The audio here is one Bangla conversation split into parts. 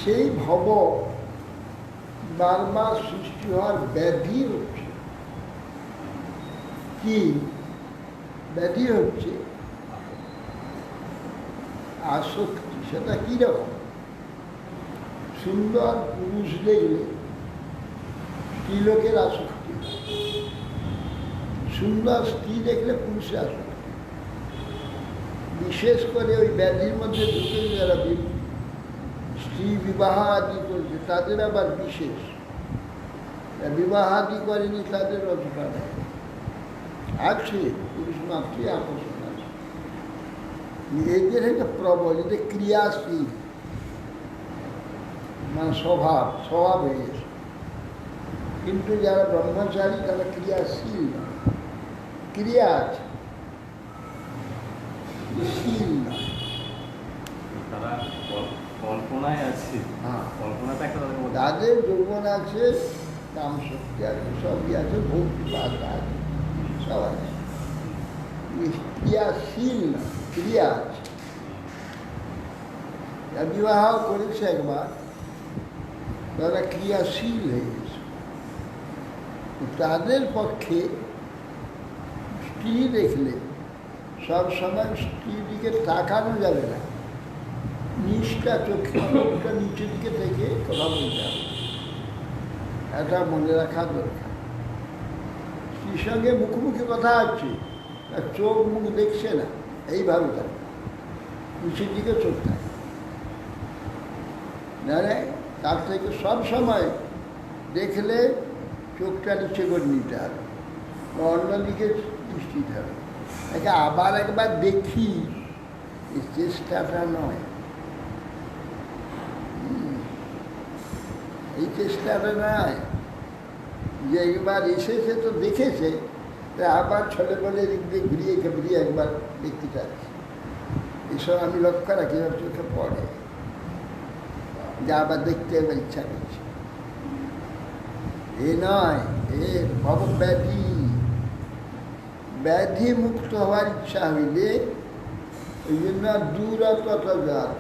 সেই ভব বারবার সৃষ্টি হওয়ার ব্যাধি হচ্ছে। কি ব্যাধি হচ্ছে? আসক্তি। সেটা কীরকম? সুন্দর পুরুষ দেখলে স্ত্রীলোকের আসক্তি, সুন্দর স্ত্রী দেখলে পুরুষের আসক্তি। বিশেষ করে ওই ব্যাধির মধ্যে ঢুকে যারা স্ত্রী বিবাহ আদি করছে তাদের আবার বিশেষ, বিবাহ আদি করেনি তাদের অতটা নেই। আছে পুরুষ মাত্রই আকর্ষণ আছে। এদের একটা প্রবল, এদের ক্রিয়াশীল, মানে স্বভাব হয়ে গেছে। কিন্তু যারা ব্রহ্মচারী তারা ক্রিয়াশীল না, ক্রিয়া আছে, শীল না। তারা কল্পনায় আছে। হ্যাঁ, কল্পনাটা একটা তাদের যৌবন আছে, কাম শক্তি আছে, সবই আছে, ভক্তি বাধা আছে, সব আছে। ক্রিয়াশীল না, ক্রিয়া আছে। বিবাহ করেছে একবার, তারা ক্রিয়াশীল হয়ে গেছে। তাদের পক্ষে স্ত্রী দেখলে সব সময় স্ত্রীর দিকে তাকানো যাবে না, নিচটা চোখটা নিচের দিকে থেকে কথা বলতে হবে। এটা মনে রাখা দরকার। স্ত্রীর সঙ্গে মুখোমুখি কথা হচ্ছে, তার চোখ মুখ দেখছে না, এইভাবে থাকে, নিচের দিকে চোখ থাকে। জানে তার থেকে সব সময় দেখলে চোখটা নিচে করে নিতে হবে, অন্যদিকে দৃষ্টি দিতে হবে। একে আবার একবার দেখি, এই চেষ্টাটা নয়, এই চেষ্টাটা নয় যে একবার এসেছে তো দেখেছে, আবার ছলে বলে ঘুরিয়ে একবার দেখতে চাচ্ছি। এসব আমি লক্ষ্য রাখি, এবার চোখে পড়ে, যা আবার দেখতে এবার ইচ্ছা করছে। এ নয়, এ ভবব্যাধি। ব্যাধি মুক্ত হওয়ার ইচ্ছা হইলে ওই জন্য দূরত যার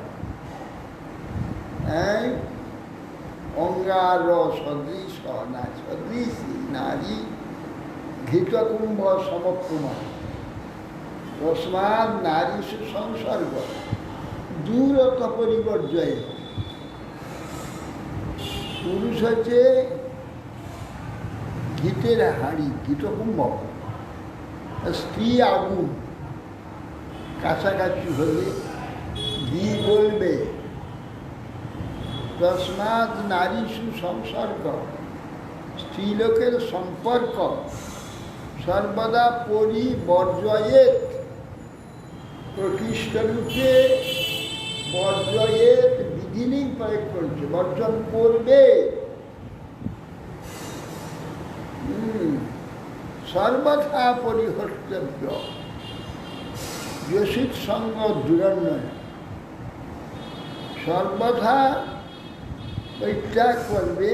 অঙ্গার সদৃশ না সদৃশ নারী ঘৃতকুম্ভ সমপ্রমা তস্মাৎ নারী সংসর্গ দূরত পরিবর্যয়। পুরুষ হচ্ছে ঘিতের হাঁড়ি, ঘৃতকুম্ভ, স্ত্রী আগুন। কাছাকাছি হলে ঘি বলবে। তস্মাৎ নারী সুসংসর্গ, স্ত্রীলোকের সম্পর্ক সর্বদা পরিবর্জয়েত। প্রকৃষ্টরূপে বর্জয়েত বিধিনিং প্রয়োগ করছে, বর্জন করবে। সর্বথা পরিহর্তব্য, যোষিত সঙ্গ দুরন্বয়। সর্বথা পরিত্যাগ করবে।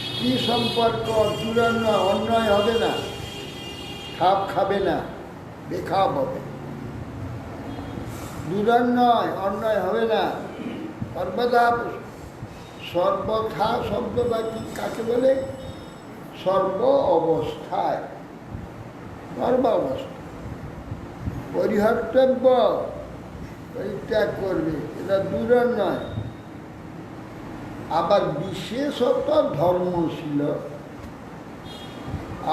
স্ত্রী সম্পর্ক দুরন্বয়, অন্যায় হবে না, খাপ খাবে না, বেখাপ হবে। দুরন্বয়, অন্যায় হবে না। সর্বদা, সর্বথা শব্দটা কি কাকে বলে? সর্ব অবস্থায়, সর্ব অবস্থা পরিহর্তব্য, পরিত্যাগ করবে, এটা দুরন্বয়। আবার বিশেষত ধর্মশীল,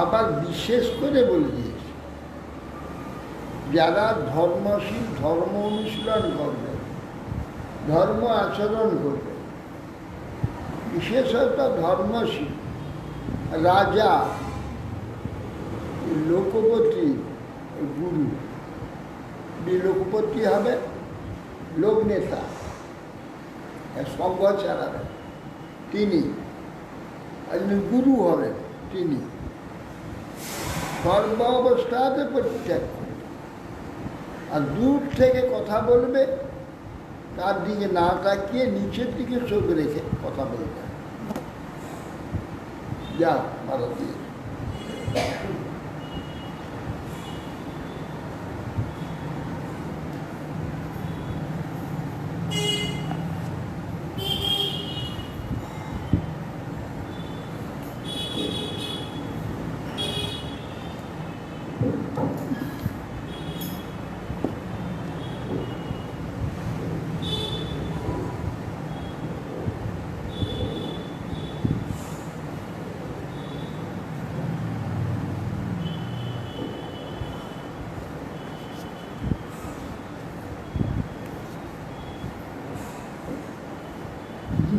আবার বিশেষ করে বলে দিয়েছে যারা ধর্মশীল, ধর্ম অনুশীলন করবে, ধর্ম আচরণ করবে। বিশেষত ধর্মশীল রাজা, লোকপতি, গুরু। লোকপতি হবে লোক নেতা, সঙ্গ চালাবেন তিনি, আর গুরু হবেন তিনি। সর্ব অবস্থাতে পরিত্যাগ করবে। আর দূর থেকে কথা বলবে, তার দিকে না তাকিয়ে নিচের দিকে চোখ রেখে কথা বলবে। যা ভালো দিয়ে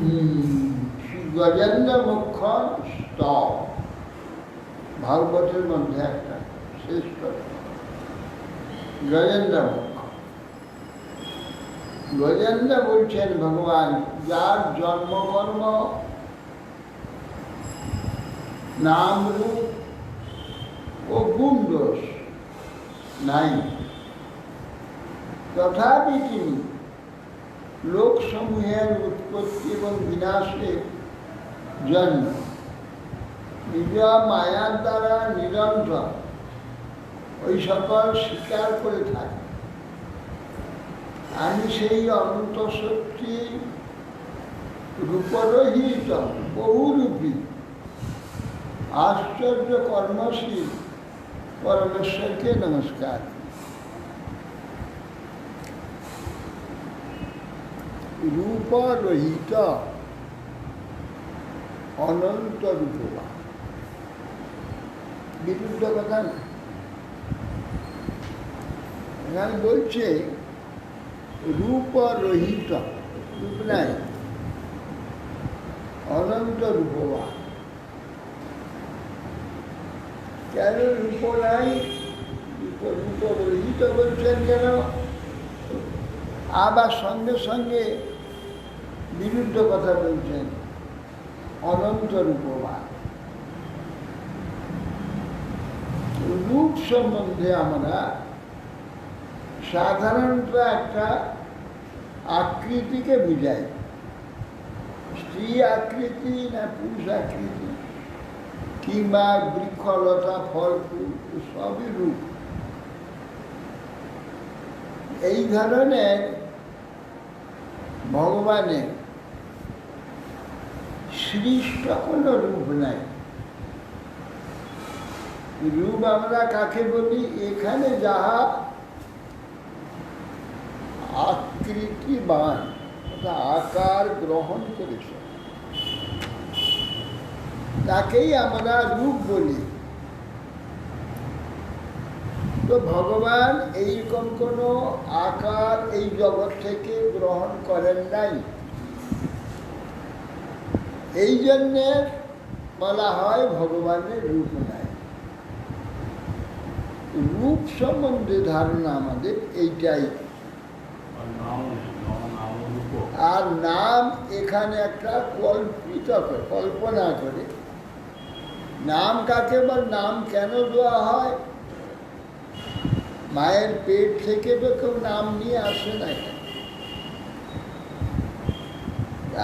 শ্রী গজেন্দ্র মুখ্য স্তব ভাগবতের মধ্যে একটা শ্রেষ্ঠ গজেন্দ্র মুখ্য। গজেন্দ্র বলছেন ভগবান যার জন্মকর্ম নাম রূপ ও গুণ দোষ নাই, তথাপি তিনি লোকসমূহের উৎপত্তি এবং বিনাশের জন্য নিজ মায়ার দ্বারা নিরন্তর ওই সকল স্বীকার করে থাকে। আমি সেই অনন্ত শক্তি রূপরহিত বহুরূপী আশ্চর্য কর্মশীল পরমেশ্বরকে নমস্কার। রূপরহিত অনন্ত রূপবান, বিরুদ্ধ কথা না। এখানে বলছে রূপরহিত, রূপ নাই, অনন্ত রূপবান। কেন রূপ নাই? রূপরহিত বলছেন কেন? আবার সঙ্গে সঙ্গে বিরুদ্ধ কথা বলছেন, অনন্ত রূপবান। রূপ সম্বন্ধে আমরা সাধারণত একটা আকৃতিকে বুঝাই, স্ত্রী আকৃতি না পুরুষ আকৃতি, কিংবা বৃক্ষলতা ফল ফুল সবই রূপ। এই ধরনের ভগবানের সৃষ্ট কোনো রূপ নাই। রূপ আমরা কাকে বলি? এখানে যাহা আকৃতিবান, আকার গ্রহণ করেছে তাকেই আমরা রূপ বলি। তো ভগবান এইরকম কোনো আকার এই জগৎ থেকে গ্রহণ করেন নাই। এই জন্যে বলা হয় ভগবানের রূপ নাই। রূপ সম্বন্ধে ধারণা আমাদের এইটাই। আর নাম এখানে একটা কল্পিত করে, কল্পনা করে। নাম কাকে বা নাম কেন দেওয়া হয়? মায়ের পেট থেকে তো কেউ নাম নিয়ে আসে না।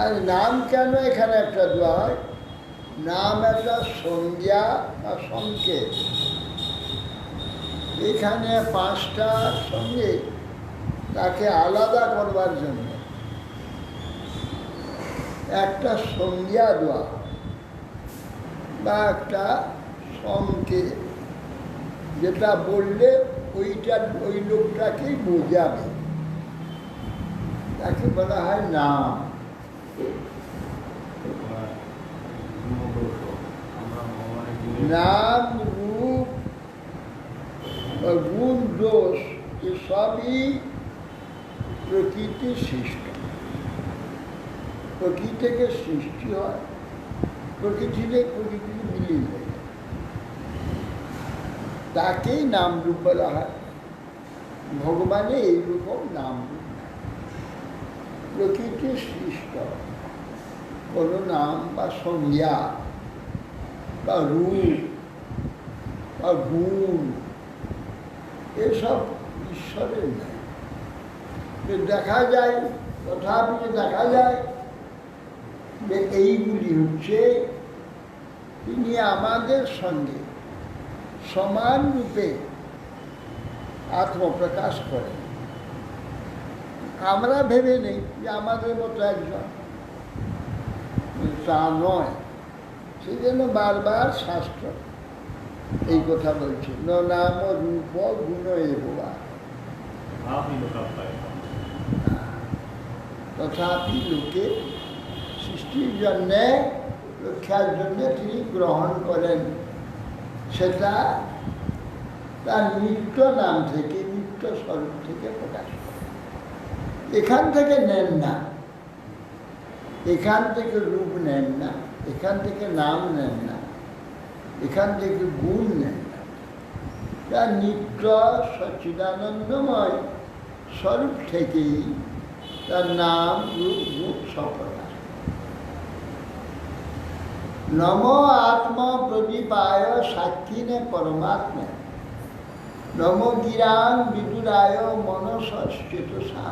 আর নাম কেন এখানে একটা দেওয়া হয়? নাম একটা সংজ্ঞা বা সংকেত। এখানে পাঁচটা সঙ্গে তাকে আলাদা করবার জন্য একটা সংজ্ঞা দেওয়া বা একটা সংকেত, যেটা বললে ওই লোকটাকেই বোঝাবে, তাকে বলা হয় নাম। নাম রূপ গুণ দোষ এসবই প্রকৃতির সৃষ্ট। প্রকৃতি থেকে সৃষ্টি হয়, প্রকৃতিতে বিলীন হয়ে যায়, তাকেই নাম রূপ বলা হয়। ভগবানের এইরকম নাম রূপ নাই। প্রকৃতির সৃষ্ট কোনো নাম বা সংজ্ঞা বা রূপ বা গুণ এসব ঈশ্বরের নাই। দেখা যায়, তথাপি দেখা যায় যে এইগুলি হচ্ছে তিনি আমাদের সঙ্গে সমান রূপে আত্মপ্রকাশ করেন। আমরা ভেবে নেই যে আমাদের মতো একজন, তা নয়। সেই জন্য বারবার শাস্ত্র এই কথা বলছে, নাম রূপ গুণ এবা। তথাপি লোকে সৃষ্টির জন্যে, রক্ষার জন্যে তিনি গ্রহণ করেন। সেটা তার নিত্য নাম থেকে, নিত্য স্বরূপ থেকে প্রকাশ করে। এখান থেকে নেন না। এখান থেকে রূপ নেন না, এখান থেকে নাম নেন না, এখান থেকে গুণ নেন না। তার নিত্য সচ্চিদানন্দময় স্বরূপ থেকেই তার নাম রূপ গুণ সপ্রকাশ। নম আত্মা প্রদীপায় সাক্ষিনে পরমাত্মা, নম গিরাম বিদুরায় মনসচেতসা।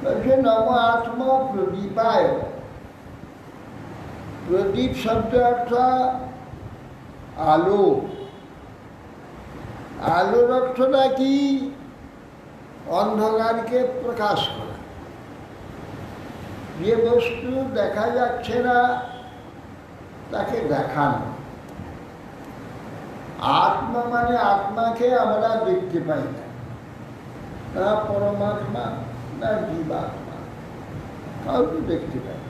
বলছে নম আত্মা প্রদীপায়। প্রদীপ শব্দ অর্থ আলো। আলোর অর্থটা কি? অন্ধকারকে প্রকাশ করা। যে বস্তু দেখা যাচ্ছে না তাকে দেখানো। আত্মা মানে আত্মাকে আমরা দেখতে পাই না, না পরমাত্মা না জীবাত্মা, কাউকে দেখতে পাই।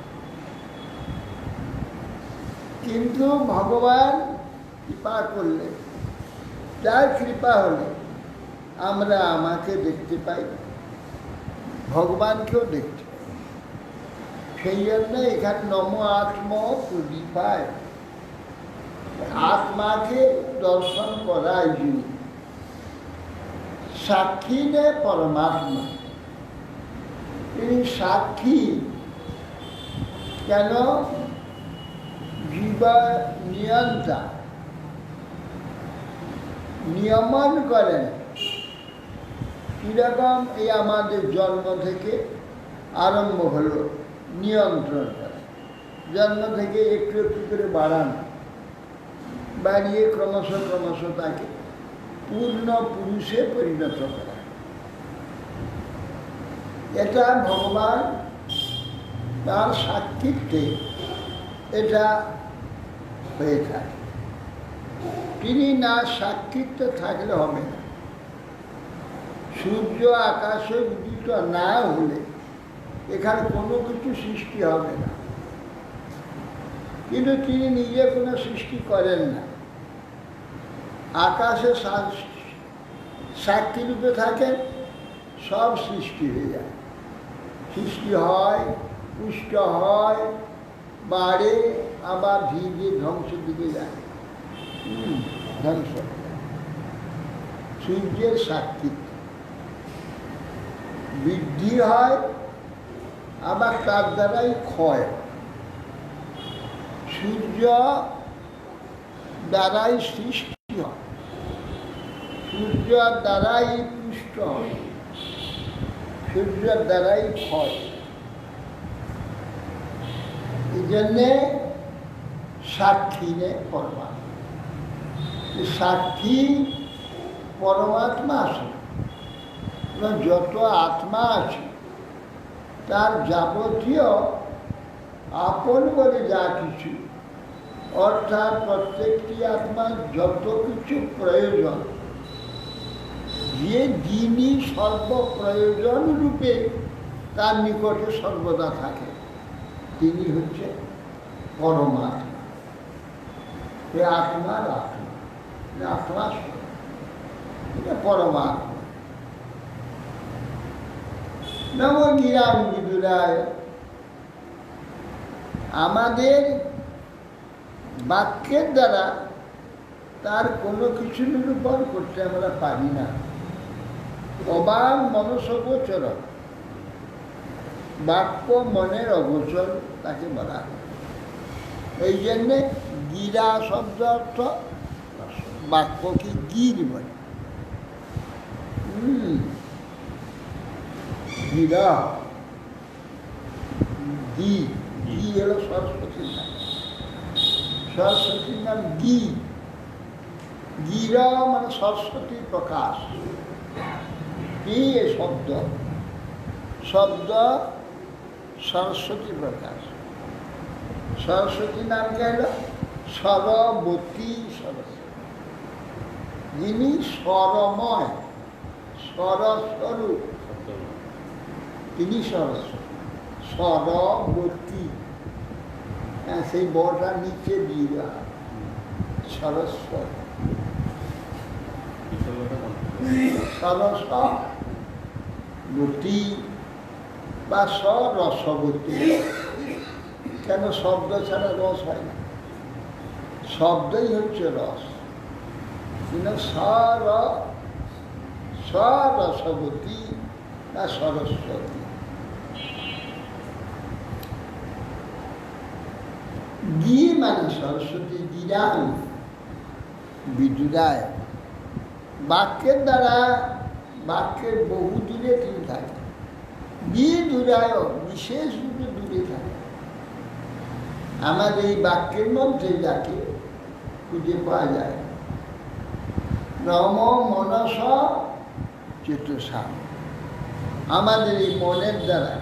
কিন্তু ভগবান কৃপা করলে, যার কৃপা হলে আমরা আমাকে দেখতে পাই, ভগবানকেও দেখতে পাই। সেই জন্য এখানে নম আত্ম প্রদীপায়, আত্মাকে দর্শন করাই যিনি। সাক্ষী নে পরমাত্মা, তিনি সাক্ষী। কেন? জীবা নিয়ন্তা, নিয়মন করেন। কিরকম? এই আমাদের জন্ম থেকে আরম্ভ হলো নিয়ন্ত্রণ করা। জন্ম থেকে একটু একটু করে বাড়ানো, বাড়িয়ে ক্রমশ ক্রমশ তাকে পূর্ণ পুরুষে পরিণত করা। এটা ভগবান তার সাক্ষিত্বে এটা হয়ে থাকে। তিনি না সাক্ষিত্বে থাকলে হবে না। সূর্য আকাশে উদিত না হলে এখানে কোনো কিছু সৃষ্টি হবে না। কিন্তু তিনি নিজে কোনো সৃষ্টি করেন না। আকাশে সাক্ষী রূপে থাকেন, সব সৃষ্টি হয়ে যায়। সৃষ্টি হয়, পুষ্ট হয়, বাড়ে, আবার ধীরে ধীরে ধ্বংসের দিকে যায়। ধ্বংস সূর্যের সাক্ষী বৃদ্ধি হয়, আবার তার দ্বারাই ক্ষয়। সূর্য দ্বারাই সৃষ্টি হয়, সূর্য দ্বারাই পুষ্ট হয়, সূর্যের দ্বারাই ক্ষয়। এই জন্যে সাক্ষী নে পরমাত্মা। সাক্ষী পরমাত্মা আছে। যত আত্মা আছে তার যাবতীয় আপন বলে যা কিছু, অর্থাৎ প্রত্যেকটি আত্মার যত কিছু প্রয়োজন, যে যিনি সর্বপ্রয়োজন রূপে তার নিকটে সর্বদা থাকে, তিনি হচ্ছে পরমাত্মা। এ আত্মার আত্মা, আত্মা এটা পরমাত্মা। নম গিরাম বিদুরায়। আমাদের বাক্যের দ্বারা তার কোনো কিছু নিরূপণ করতে আমরা পারি না। অবাং মনসগোচর, বাক্য মনের অগোচর তাকে বলা হয়। এই জন্যে গিরা শব্দ অর্থ বাক্যকে গির বলে। গিরা, গি, গি হলো সরস্বতীর নাম। সরস্বতীর নাম গি। গিরা মানে সরস্বতীর প্রকাশ। কি এ শব্দ? শব্দ সরস্বতী প্রকাশ। সরস্বতী নাম গেল সরবতী সরস্বতী, যিনি স্বরময়, স্বরস্বরূপ, তিনি সরস্বতী। সরবতী, সেই বড়টা নিচে দিয়ে দেওয়া, সরস্বতী। সরস্বতী বা সরসবতী। কেন শব্দ ছাড়া রস হয় না? শব্দই হচ্ছে রস। কিন্তু সরসবতী বা সরস্বতী। গি মানে সরস্বতী, গিরাম বিদুরায়। বাক্যের দ্বারা বাক্যের বহু দূরে তিনি থাকেন। বিদুরায় বিশেষ রূপে দূরে থাকে। আমাদের এই বাক্যের মধ্যে যাকে খুঁজে পাওয়া যায়, নম মনস চেতসা। আমাদের এই মনের দ্বারা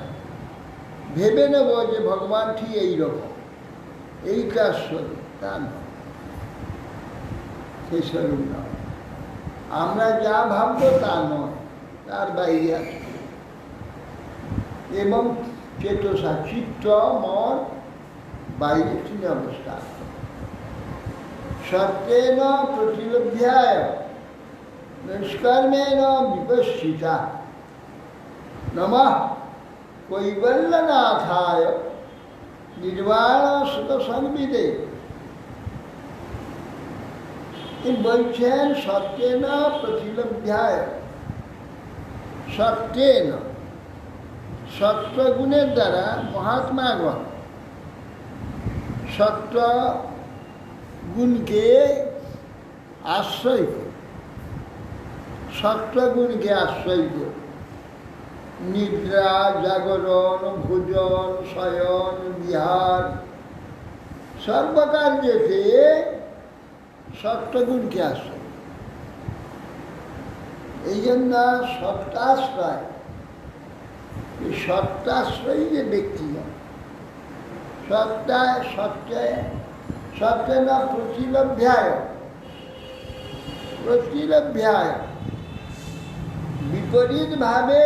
ভেবে নেব যে ভগবান ঠিক এইরকম, এইটা স্বরূপ, তা নয়, সেই স্বরূপ নয়। আমরা যা ভাববো তা নয়, তার বাইরে আছে। এবং চেতসা, চিত্ত, মন বাইরে তিনি অবস্থা। সত্যেন প্রতিলভ্যায় নিষ্কর্মেণ বিপশ্চিতা নমঃ কৈবল্যনাথায় নির্বাণ সুত সংবিদে। তিনি বলছেন সত্যেন প্রতিলভ্যায়, সত্যেন সত্ত্বগুণের দ্বারা মহাত্মাগণ সত্য গুণকে আশ্রয় করে, সত্ত্বগুণকে আশ্রয় করে নিদ্রা, জাগরণ, ভোজন, শয়ন, বিহার সর্বকার্যেতে সত্ত্বগুণকে আশ্রয়। এই জন্য সত্তাশ্রয়, এই সত্তাশ্রয়ী যে ব্যক্তিগণ, সত্যেন প্রতিলভ্যায়, প্রতিলভ্যায় বিপরীতভাবে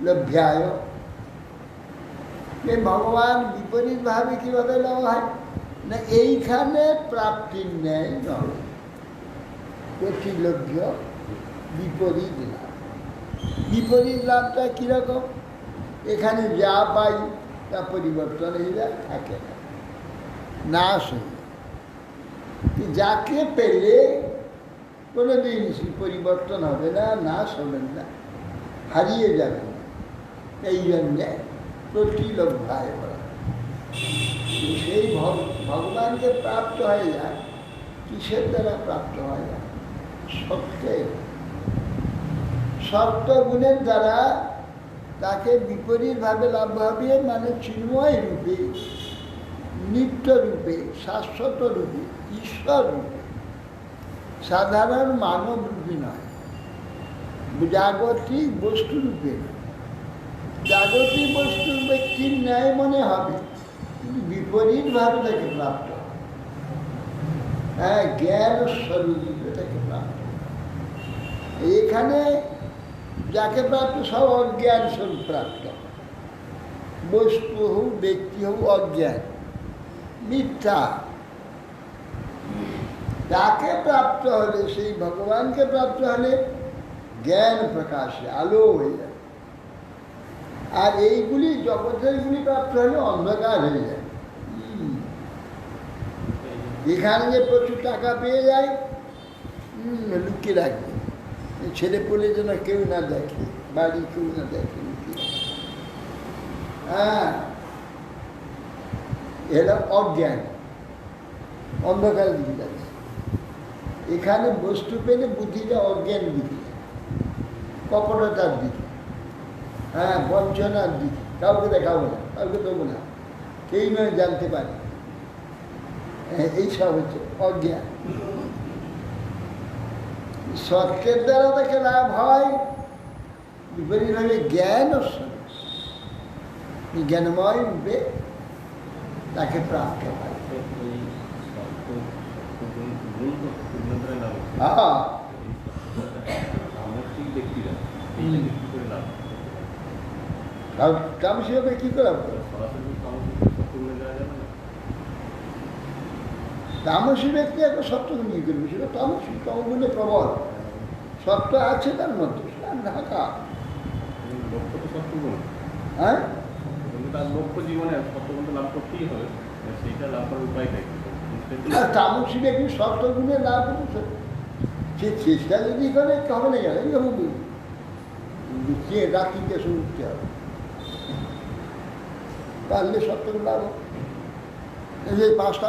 লভ্যায়। ভগবান বিপরীতভাবে কীভাবে লভ্য হয় না? এইখানে প্রাপ্তির ন্যায় নয়, প্রতিলভ্য বিপরীত লাভ। বিপরীত লাভটা কীরকম? এখানে যা পাই তা পরিবর্তন হয়ে যায়, থাকে না, নাশ হয়ে যায়। যাকে পেলে কোনো দিন পরিবর্তন হবে না, নাশ হবেন না, হারিয়ে যাবেন না। এই জন্যে প্রতিলভ্যায় বলা। সেই ভগবানকে প্রাপ্ত হয়ে যায়। কিসের দ্বারা প্রাপ্ত হয়ে যায়? সত্যের, সত্ত্বগুণের দ্বারা তাকে বিপরীতভাবে লাভ হবে, মানে চিন্ময় রূপে, নিত্য রূপে, শাশ্বত রূপে, ঈশ্বর রূপে, সাধারণ মানব রূপে নয়, জাগতিক বস্তু রূপে নয়। জাগতিক বস্তুর ব্যক্তির ন্যায় মনে হবে, কিন্তু বিপরীতভাবে তাকে প্রাপ্ত হবে। হ্যাঁ, জ্ঞান স্বরূপ রূপে তাকে প্রাপ্ত। এখানে যাকে প্রাপ্ত সব অজ্ঞান স্বরূপ প্রাপ্ত। বস্তু হোক, ব্যক্তি হোক, অজ্ঞান, মিথ্যা। তাকে প্রাপ্ত হলে, সেই ভগবানকে প্রাপ্ত হলে জ্ঞান প্রকাশে আলো হয়ে যায়। আর এইগুলি জগতেরগুলি প্রাপ্ত হলে অন্ধকার হয়ে যায়। এখানে যে প্রচুর টাকা পেয়ে যায়, লুকিয়ে রাখবে, ছেলে পেলে যেন কেউ না দেখে, বাড়ি কেউ না দেখে, লুকিয়ে। হ্যাঁ, এরা অজ্ঞান, অন্ধকারের দিকে যাচ্ছে। এখানে বস্তু পেলে বুদ্ধিটা অজ্ঞান দিকে, কপটতার দিকে, হ্যাঁ, বঞ্চনার দিকে। কাউকে দেখাবো না, কাউকে দেবো না, কেই নয় জানতে পারে। হ্যাঁ, এইসব হচ্ছে অজ্ঞান। সত্যের দ্বারা তাকে লাভ হয়, বিপরীতভাবে জ্ঞান ও জ্ঞানময় রূপে তাকে প্রাপ্ত হয়। হ্যাঁ, তামসী হবে কি করে? তামসী ব্যক্তি একটা সত্যকে নিয়ে করবে, সেটা তামসী, তমগুণে প্রবল। সত্য আছে তার মধ্যে, ঢাকা। হ্যাঁ, কিন্তু তার লক্ষ্য জীবনে সত্যবন্ধ লাভ করতেই হবে, সেইটা লাভ করার উপায়টা কি? আর তামসিকে কি সপ্তগুণে লাভ করেছে, সে চেষ্টা যদি করে হবে না, গেলে হবে কে রাত্রিতে শুরু উঠতে হবে, পারলে সপ্তগুণ লাভ হবে। এই যে 5টা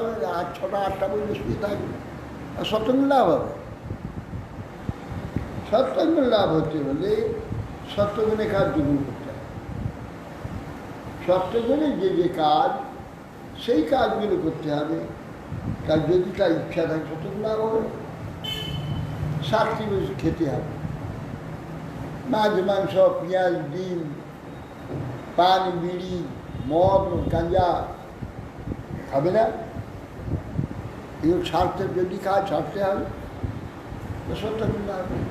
6টা 8টা পর্যন্ত শুয়ে থাকবে, আর সপ্তগুণ লাভ হবে। সপ্তগুণ লাভ হতে হলে সপ্তগুণে কাজ দ্বিগুণ করতে হবে। সপ্তগুণে যে যে কাজ, সেই কাজগুলো করতে হবে। তার যদি তার ইচ্ছা থাকে সপ্তগুণ লাভ হবে। 7টি বছর খেতে হবে, মাছ মাংস পেঁয়াজ ডিম পান বিড়ি মদ গাঁজা খাবে না। এগুলো ছাড়তে, যদি কাজ ছাড়তে হবে তো সপ্তগুণ লাভ হবে।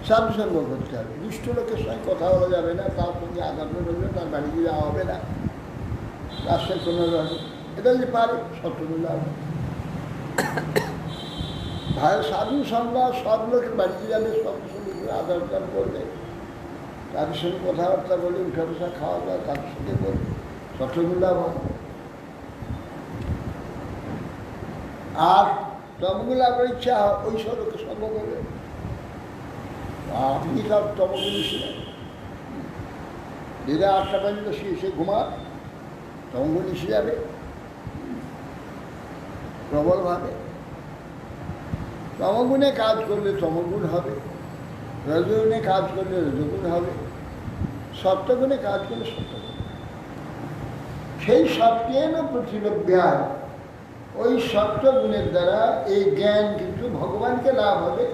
সাধুসঙ্গ করতে হবে, দুষ্ট লোকের সঙ্গে কথা বলা যাবে না, তার সঙ্গে আদান প্রদান, তার বাড়ি গিয়ে যাওয়া হবে না, রাস্তায় কোনো রকম, এটা যে পারে সপ্তগুণ লাভ হবে। ভাই সাধু সঙ্গ সব লোকের বাড়িতে যাবে, সব সঙ্গে আদান প্রদান করবে, তাদের সঙ্গে কথাবার্তা বলে উঠা বসা খাওয়া দাওয়া তাদের সঙ্গে করবে, সপ্তগুণ লাভ হবে। আর তমগুণ লাভের ইচ্ছা ওই সব লোকের সঙ্গ করবে। আপনি তার তমগুণ ছিলেন, দিদা 8টা পর্যন্ত সে ঘুমা, তমগুণ এসে যাবে প্রবলভাবে। তমগুণে কাজ করলে তমগুণ হবে, রজগুণে কাজ করলে রজগুণ হবে, সপ্তগুণে কাজ করলে সপ্তগুণ। সেই সত্যেন প্রতিলভ্যায়, ওই সপ্তগুণের দ্বারা এই জ্ঞান কিন্তু ভগবানকে লাভ হবে।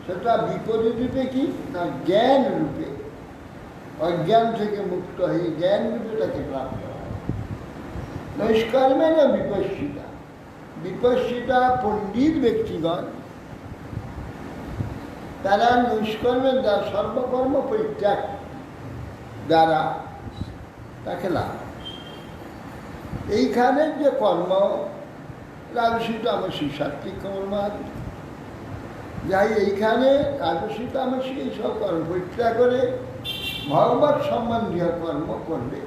সেটা বিপরীত রূপে কি না, জ্ঞান রূপে, অজ্ঞান থেকে মুক্ত হয়ে জ্ঞান রূপে তাকে প্রাপ্ত হয়। নৈষ্কর্মে না বিপস্সিতা, বিপস্সিতা পণ্ডিত ব্যক্তিগণ তারা নৈষ্কর্মের দ্বারা সর্বকর্ম পরিত্যাগ দ্বারা তাকে লাভ। এইখানে যে কর্ম রাজসী তামসী, সাত্বিক কর্ম আদি, যাই এইখানে রাজসী তামসী এইসব কর্ম পরিত্যাগ করে ভগবৎ সম্বন্ধীয় কর্ম করবে,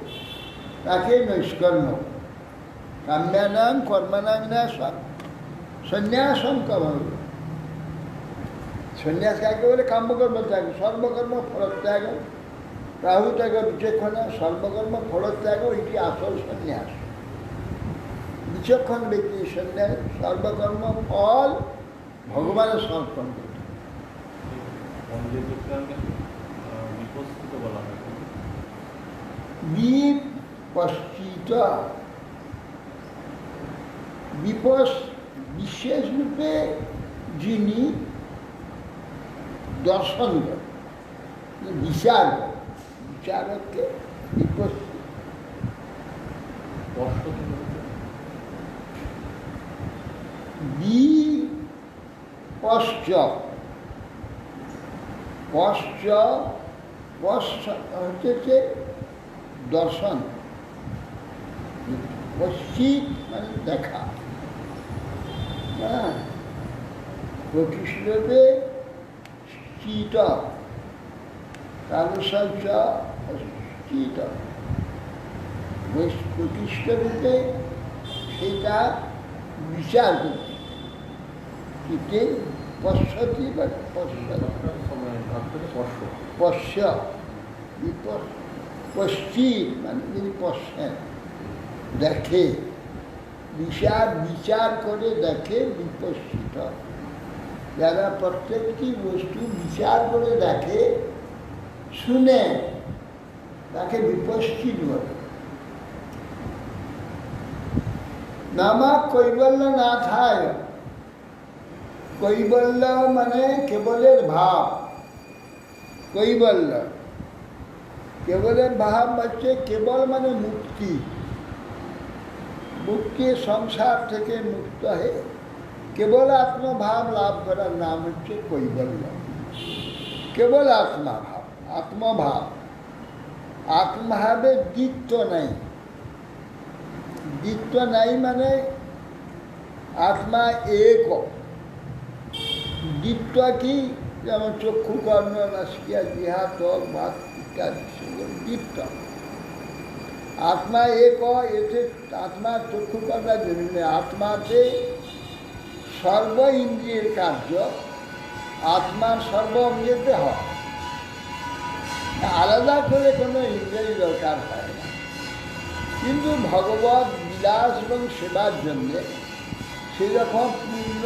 তাকে নৈষ্কর্ম। কাম্যানাং কর্মানাং বিনাশং সন্ন্যাসং কর্ম। সন্ন্যাস কাকে বলে? কাম্যকর্ম ত্যাগ, সর্বকর্ম ফলত্যাগ, রাহু ত্যাগ বিচক্ষণ, সর্বকর্ম ফলত্যাগ, এটি আসল সন্ন্যাস। বিচক্ষণ ব্যক্তি সন্ন্যাস, সর্বকর্ম ফল ভগবানের সমর্পণ করতে। বিপশ্চিত, বিশেষ রূপে যিনি দর্শন করেন, বিচার করেন, বিচারককে বিপশ্চিত। হচ্ছে দর্শন, পশ্চিত মানে দেখা, হ্যাঁ, প্রতিশ্রুতে স্থিত, স্থিত প্রতিষ্ঠারূপে সেটা বিচার করছে। এতে পশ্যতি বা পশ্চিত মানে যিনি পশ্যেন, দেখে, বিচার করে দেখে, বিপশ্চিত। যারা প্রত্যেকটি বস্তু বিচার করে দেখে, শুনে, তাকে বিপশ্চিত বলে। নামা কৈবল্য না থায়, কৈবল্য মানে কেবলের ভাব, কৈবল্য কেবলের ভাব হচ্ছে, কেবল মানে মুক্তি, মুক্তি সংসার থেকে মুক্ত হয়ে কেবল আত্মভাব লাভ করার নাম হচ্ছে কৈবল্য। কেবল আত্মাভাব, আত্মভাব, আত্মভাবে দ্বিত্ব নাই। দ্বিত্ব নাই মানে আত্মা এক। দ্বিত্ব কি? যেমন চক্ষু কর্ণ নাসিকা জিহ্বা ত্বক বাক ইত্যাদি সেগুলো দীপ্ত। আত্মা এক এতে আত্মার চক্ষুপাতা জন্য আত্মাতে সর্ব ইন্দ্রিয়ের কার্য আত্মার সর্ব অঙ্গেতে হয়, আলাদা করে কোনো ইন্দ্রিয় দরকার হয় না। কিন্তু ভগবত বিলাস এবং সেবার জন্যে সেরকম পূর্ণ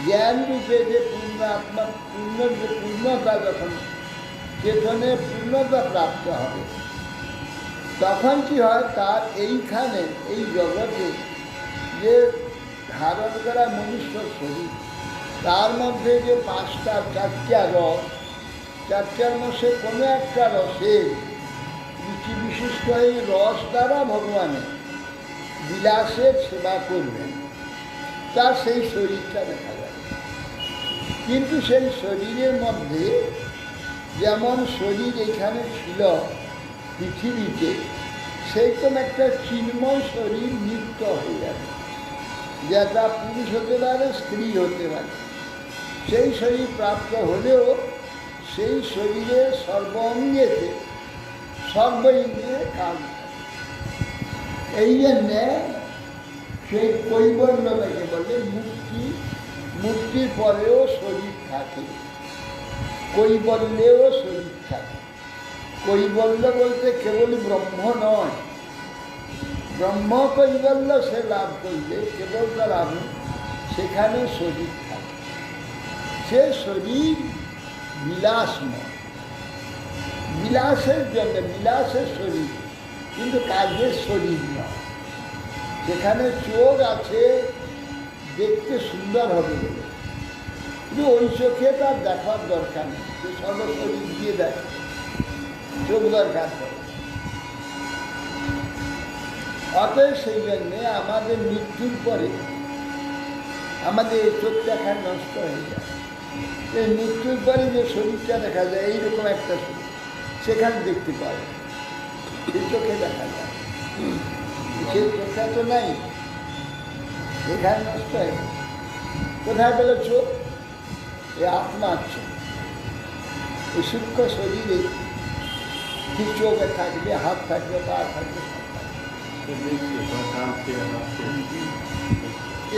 জ্ঞান রূপে যে পূর্ণ আত্মা পূর্ণ যে পূর্ণতা যখন চেতনে পূর্ণতা প্রাপ্ত হবে তখন কি হয়, তার এইখানে এই জগতে যে ধারণ করা মনুষ্য শরীর তার মধ্যে যে পাঁচটা চারটা রস, চারটার মধ্যে কোনো একটা রসের রুচি বিশিষ্ট এই রস দ্বারা ভগবানের বিলাসের সেবা করবেন, তার সেই শরীরটা দেখা যায়। কিন্তু সেই শরীরের মধ্যে যেমন শরীর এখানে ছিল পৃথিবীতে, সেইরকম একটা চিন্ময় শরীর নিত্য হয়ে যাবে, যেটা পুরুষ হতে পারে, স্ত্রী হতে পারে। সেই শরীর প্রাপ্ত হলেও সেই শরীরের সর্ব অঙ্গেতে সর্ব ইন্দ্রিয়ে কাজ থাকে। এই জন্যে সেই কৈবল্যটাকে বলে মুক্তি। মুক্তির পরেও শরীর থাকে, কৈবল্যেও শরীর থাকে। কৈবল্য বলতে কেবল ব্রহ্ম নয়, ব্রহ্ম কৈবল্য সে লাভ করলে কেবল তার লাভ, সেখানে শরীর থাকে। সে শরীর বিলাসময়, বিলাসের জন্য, বিলাসের শরীর, কিন্তু কাজের শরীর নয়। সেখানে চোখ আছে দেখতে সুন্দর হবে বলে, কিন্তু ওই চোখে তার দেখার দরকার নেই, সে সর্বশরীর দিয়ে দেখে, চোখ দরকার করে। অতএব সেই জন্যে আমাদের মৃত্যুর পরে আমাদের এই চোখ দেখা নষ্ট হয়ে যায়। এই মৃত্যুর পরে যে শরীরটা দেখা যায় এইরকম একটা শরীর, সেখানে দেখতে পাবে, সেই চোখে দেখা যায়। সেই চোখটা তো নাই, এখানে নষ্ট হয়ে গেছে। কোথায় পেল চোখ? এই আত্মার চোখ। এই সূক্ষ্ম শরীরে ঠিক চোখে থাকবে, হাত থাকবে, পা থাকবে,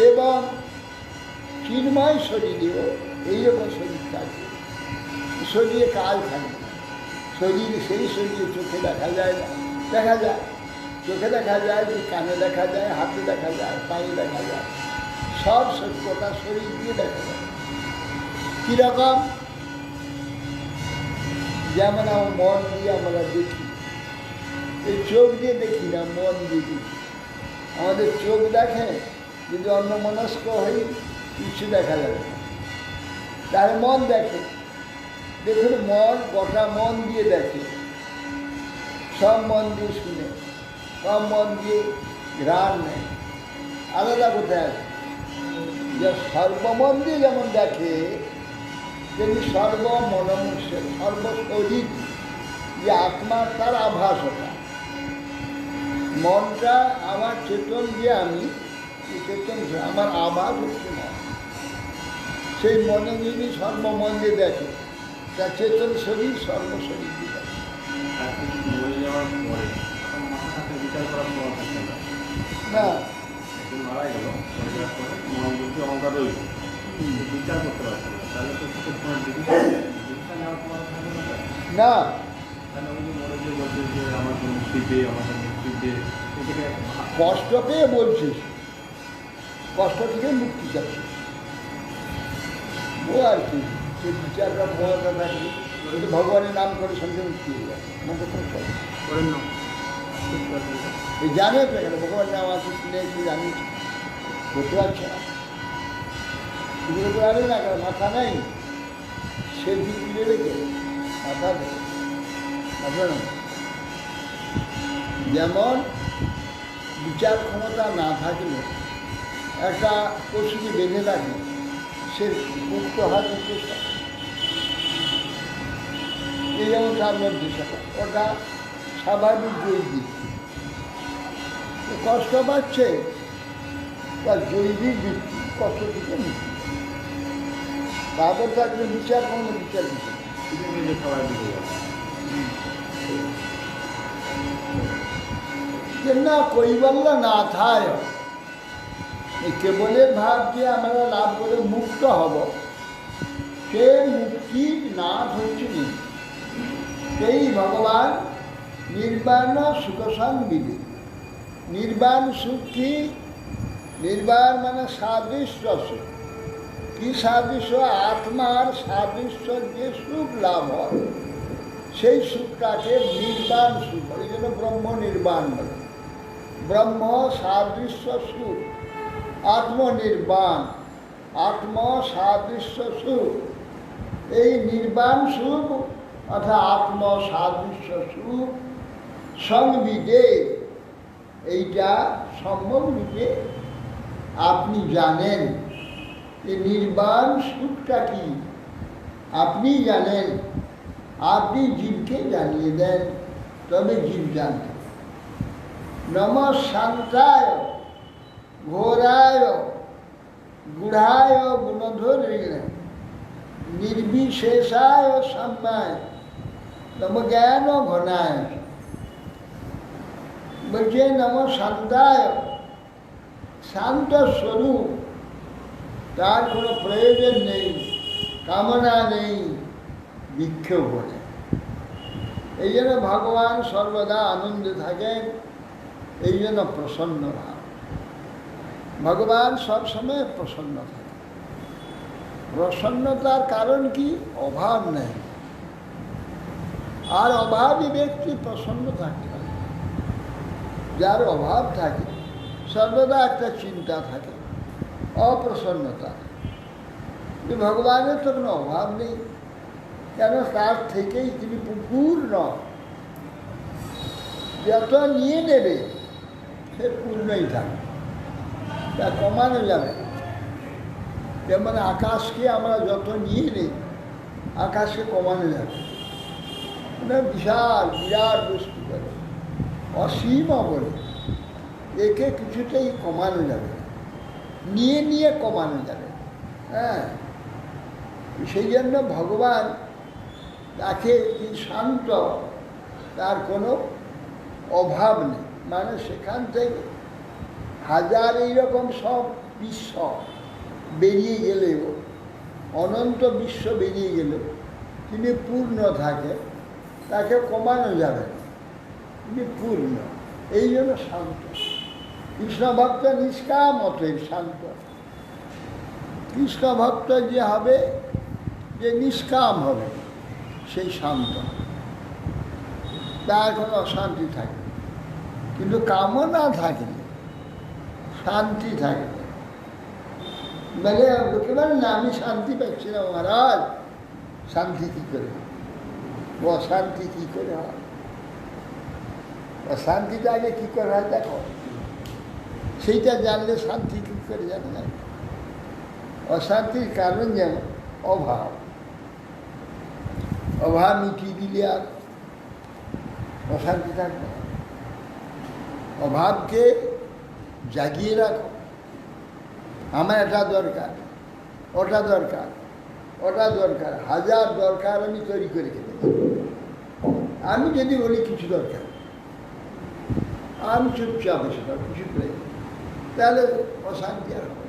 এবং চিন্ময় শরীরেও এইরকম শরীর থাকবে। শরীরে কাজ থাকবে, শরীর সেই শরীরে চোখে দেখা যায় না, দেখা যায় চোখে দেখা যায়, যে কানে দেখা যায়, হাতে দেখা যায়, পায়ে দেখা যায়, সব সত্যতা শরীর দিয়ে দেখা যায়। কীরকম? যেমন আমার মন দিয়ে আমরা দেখি, এই চোখ দিয়ে দেখি না, মন দিয়ে দেখি। আমাদের চোখ দেখে, যদি অন্যমনস্ক হই কিছু দেখা যাবে না, তার মন দেখে। দেখুন, মন গোটা মন দিয়ে দেখে, সব মন দিয়ে শুনে, সব মন দিয়ে ঘ্রাণ নেয়। আলাদা কোথায় আছে? যে সর্বমন দিয়ে যেমন দেখে, তেমনি সর্বমনমুষে সর্বশরীর যে আত্মা, তার আভাস ওটা। মনটা আমার চেতন, যে আমি চেতন, আমার আভাস হচ্ছে না। সেই মনে যদি সর্বমন দিয়ে দেখে, তার চেতন শরীর সর্বশরীর দিয়ে দেখে। না, মারা গেল, মন বুদ্ধি অহংকার রইল, বিচার করতে পারছে না, তাহলে তো না, তাহলে উনি মনে যে বলছে যে আমাকে মুক্তি পেয়ে, আমাকে মুক্তি দিয়ে, কষ্ট পেয়ে বলছিস, কষ্ট থেকে মুক্তি চাচ্ছিস, ও আর কি। সে বিচারটা ভগবানটা থাকবে, কিন্তু ভগবানের নাম করে সঙ্গে মুক্তি হয়ে যায়। আমাকে কোনো চলে করেন না, এই জানে তো, এখানে ভগবান নাম আছে, শুনে কি জানিস, করতে পারছে না, এগুলো তো জানি না, কারণ মাথা নেই, সে দিকে রেখে মাথা দেয়, মাথা নেই। যেমন বিচার ক্ষমতা না থাকলে একটা পশুকে বেঁধে রাখে, সে মুক্ত হাত মুক্ত, এই যেমন তার মধ্যে সেটা, ওটা স্বাভাবিক জৈবিক। কষ্ট পাচ্ছে, তার জৈবিক বৃত্তি কষ্ট থেকে মুক্তি। তারপর থাকলে বিচার, কোনো বিচার দিচ্ছে, যে না কৈবল্য না থায় কেবলের ভাব যে আমরা লাভ করে মুক্ত হব, সে মুক্তির নাথ হচ্ছে নি। সেই ভগবান নির্বাণ সুখসংবিধি। নির্বাণ সুখ কি? নির্বাণ মানে সাদৃশ্য সুখ। কি সাদৃশ্য? আত্মার সাদৃশ্য যে সুখ লাভ হয়, সেই সুখটাকে নির্বাণ সুখ। এই জন্য ব্রহ্ম নির্বাণ বলে। ব্রহ্ম সাদৃশ্য সুখ, আত্মনির্বাণ, আত্ম সাদৃশ্য সুখ। এই নির্বাণ সুখ অর্থাৎ আত্ম সাদৃশ্য সুখ সংবিদে, এইটা সম্যক রূপে আপনি জানেন। এই নির্বাণ সুখটা কি আপনি জানেন, আপনি জীবকে জানিয়ে দেন, তবে জীব জানতে। নম শান্তায় ঘোরায় গুঢ়ায় গুণধরিণ নির্বিশেষায় সম্মায় নম জ্ঞান ঘনায়। বলছে নম শান্তায়, শান্ত স্বরূপ, তার কোনো প্রয়োজন নেই, কামনা নেই, বিক্ষোভ নেই। এই জন্য ভগবান সর্বদা আনন্দে থাকেন, এই জন্য প্রসন্ন ভাব। ভগবান সবসময় প্রসন্ন থাকে। প্রসন্নতার কারণ কি? অভাব নেই। আর অভাবী ব্যক্তি প্রসন্ন থাকতে পারে। যার অভাব থাকে সর্বদা একটা চিন্তা থাকে, অপ্রসন্নতা। ভগবানের তো কোনো অভাব নেই, কেন তার থেকেই তিনি পূর্ণ। যত নিয়ে নেবে সে পূর্ণই থাকে, তা কমানো যাবে। যেমন আকাশকে আমরা যত নিয়ে নেই, আকাশকে কমানো যাবে। বিশাল বিরাট বস্তু করে অসীম বলে, একে কিছুতেই কমানো যাবে, নিয়ে নিয়ে কমানো যাবে। হ্যাঁ, সেই জন্য ভগবান তাকে কি শান্ত, তার কোনো অভাব নেই। মানে সেখান থেকে হাজার এইরকম সব বিশ্ব বেরিয়ে গেলেও, অনন্ত বিশ্ব বেরিয়ে গেলেও তিনি পূর্ণ থাকে, তাকে কমানো যাবে না, তিনি পূর্ণ। এই জন্য শান্ত। কৃষ্ণ ভক্ত নিষ্কাম, অতএব শান্ত। কৃষ্ণ ভক্ত যে হবে, যে নিষ্কাম হবে, সেই শান্ত, তার কোনো অশান্তি থাকে। কিন্তু কামনা থাকলে শান্তি থাকে। বলে লোকে বলে না, আমি শান্তি পাচ্ছি না মহারাজ। শান্তি কী করে? অশান্তি কী করে হয়? অশান্তিটা আগে কী করে হয় দেখো, সেইটা জানলে শান্তি কী করে জানা যায়। অশান্তির কারণ যেমন অভাব, অভাব মিটিয়ে দিলে আর অশান্তি থাকবে। অভাবকে জাগিয়ে রাখো। আমার এটা দরকার, ওটা দরকার, ওটা দরকার, হাজার দরকার আমি তৈরি করে খেতে। আমি যদি বলি কিছু দরকার, আমি চুপচাপ সেটা কিছু করে, তাহলে অশান্তি আর হবে।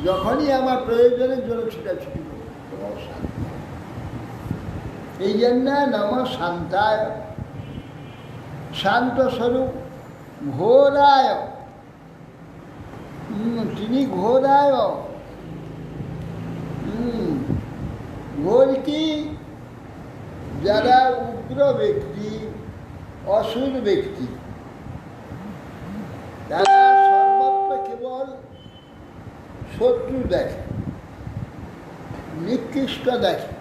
যখনই আমার প্রয়োজনের জন্য ছুটাছুটি করি, তোমার শান্তি। এই জন্য নম শান্তায়, শান্ত স্বরূপ ঘোরায়। তিনি ঘোরায়। ঘোর কি? যারা উগ্র ব্যক্তি, অসুর ব্যক্তি, তারা সর্বত্র কেবল শত্রু দেখে, নিকৃষ্ট দেখে।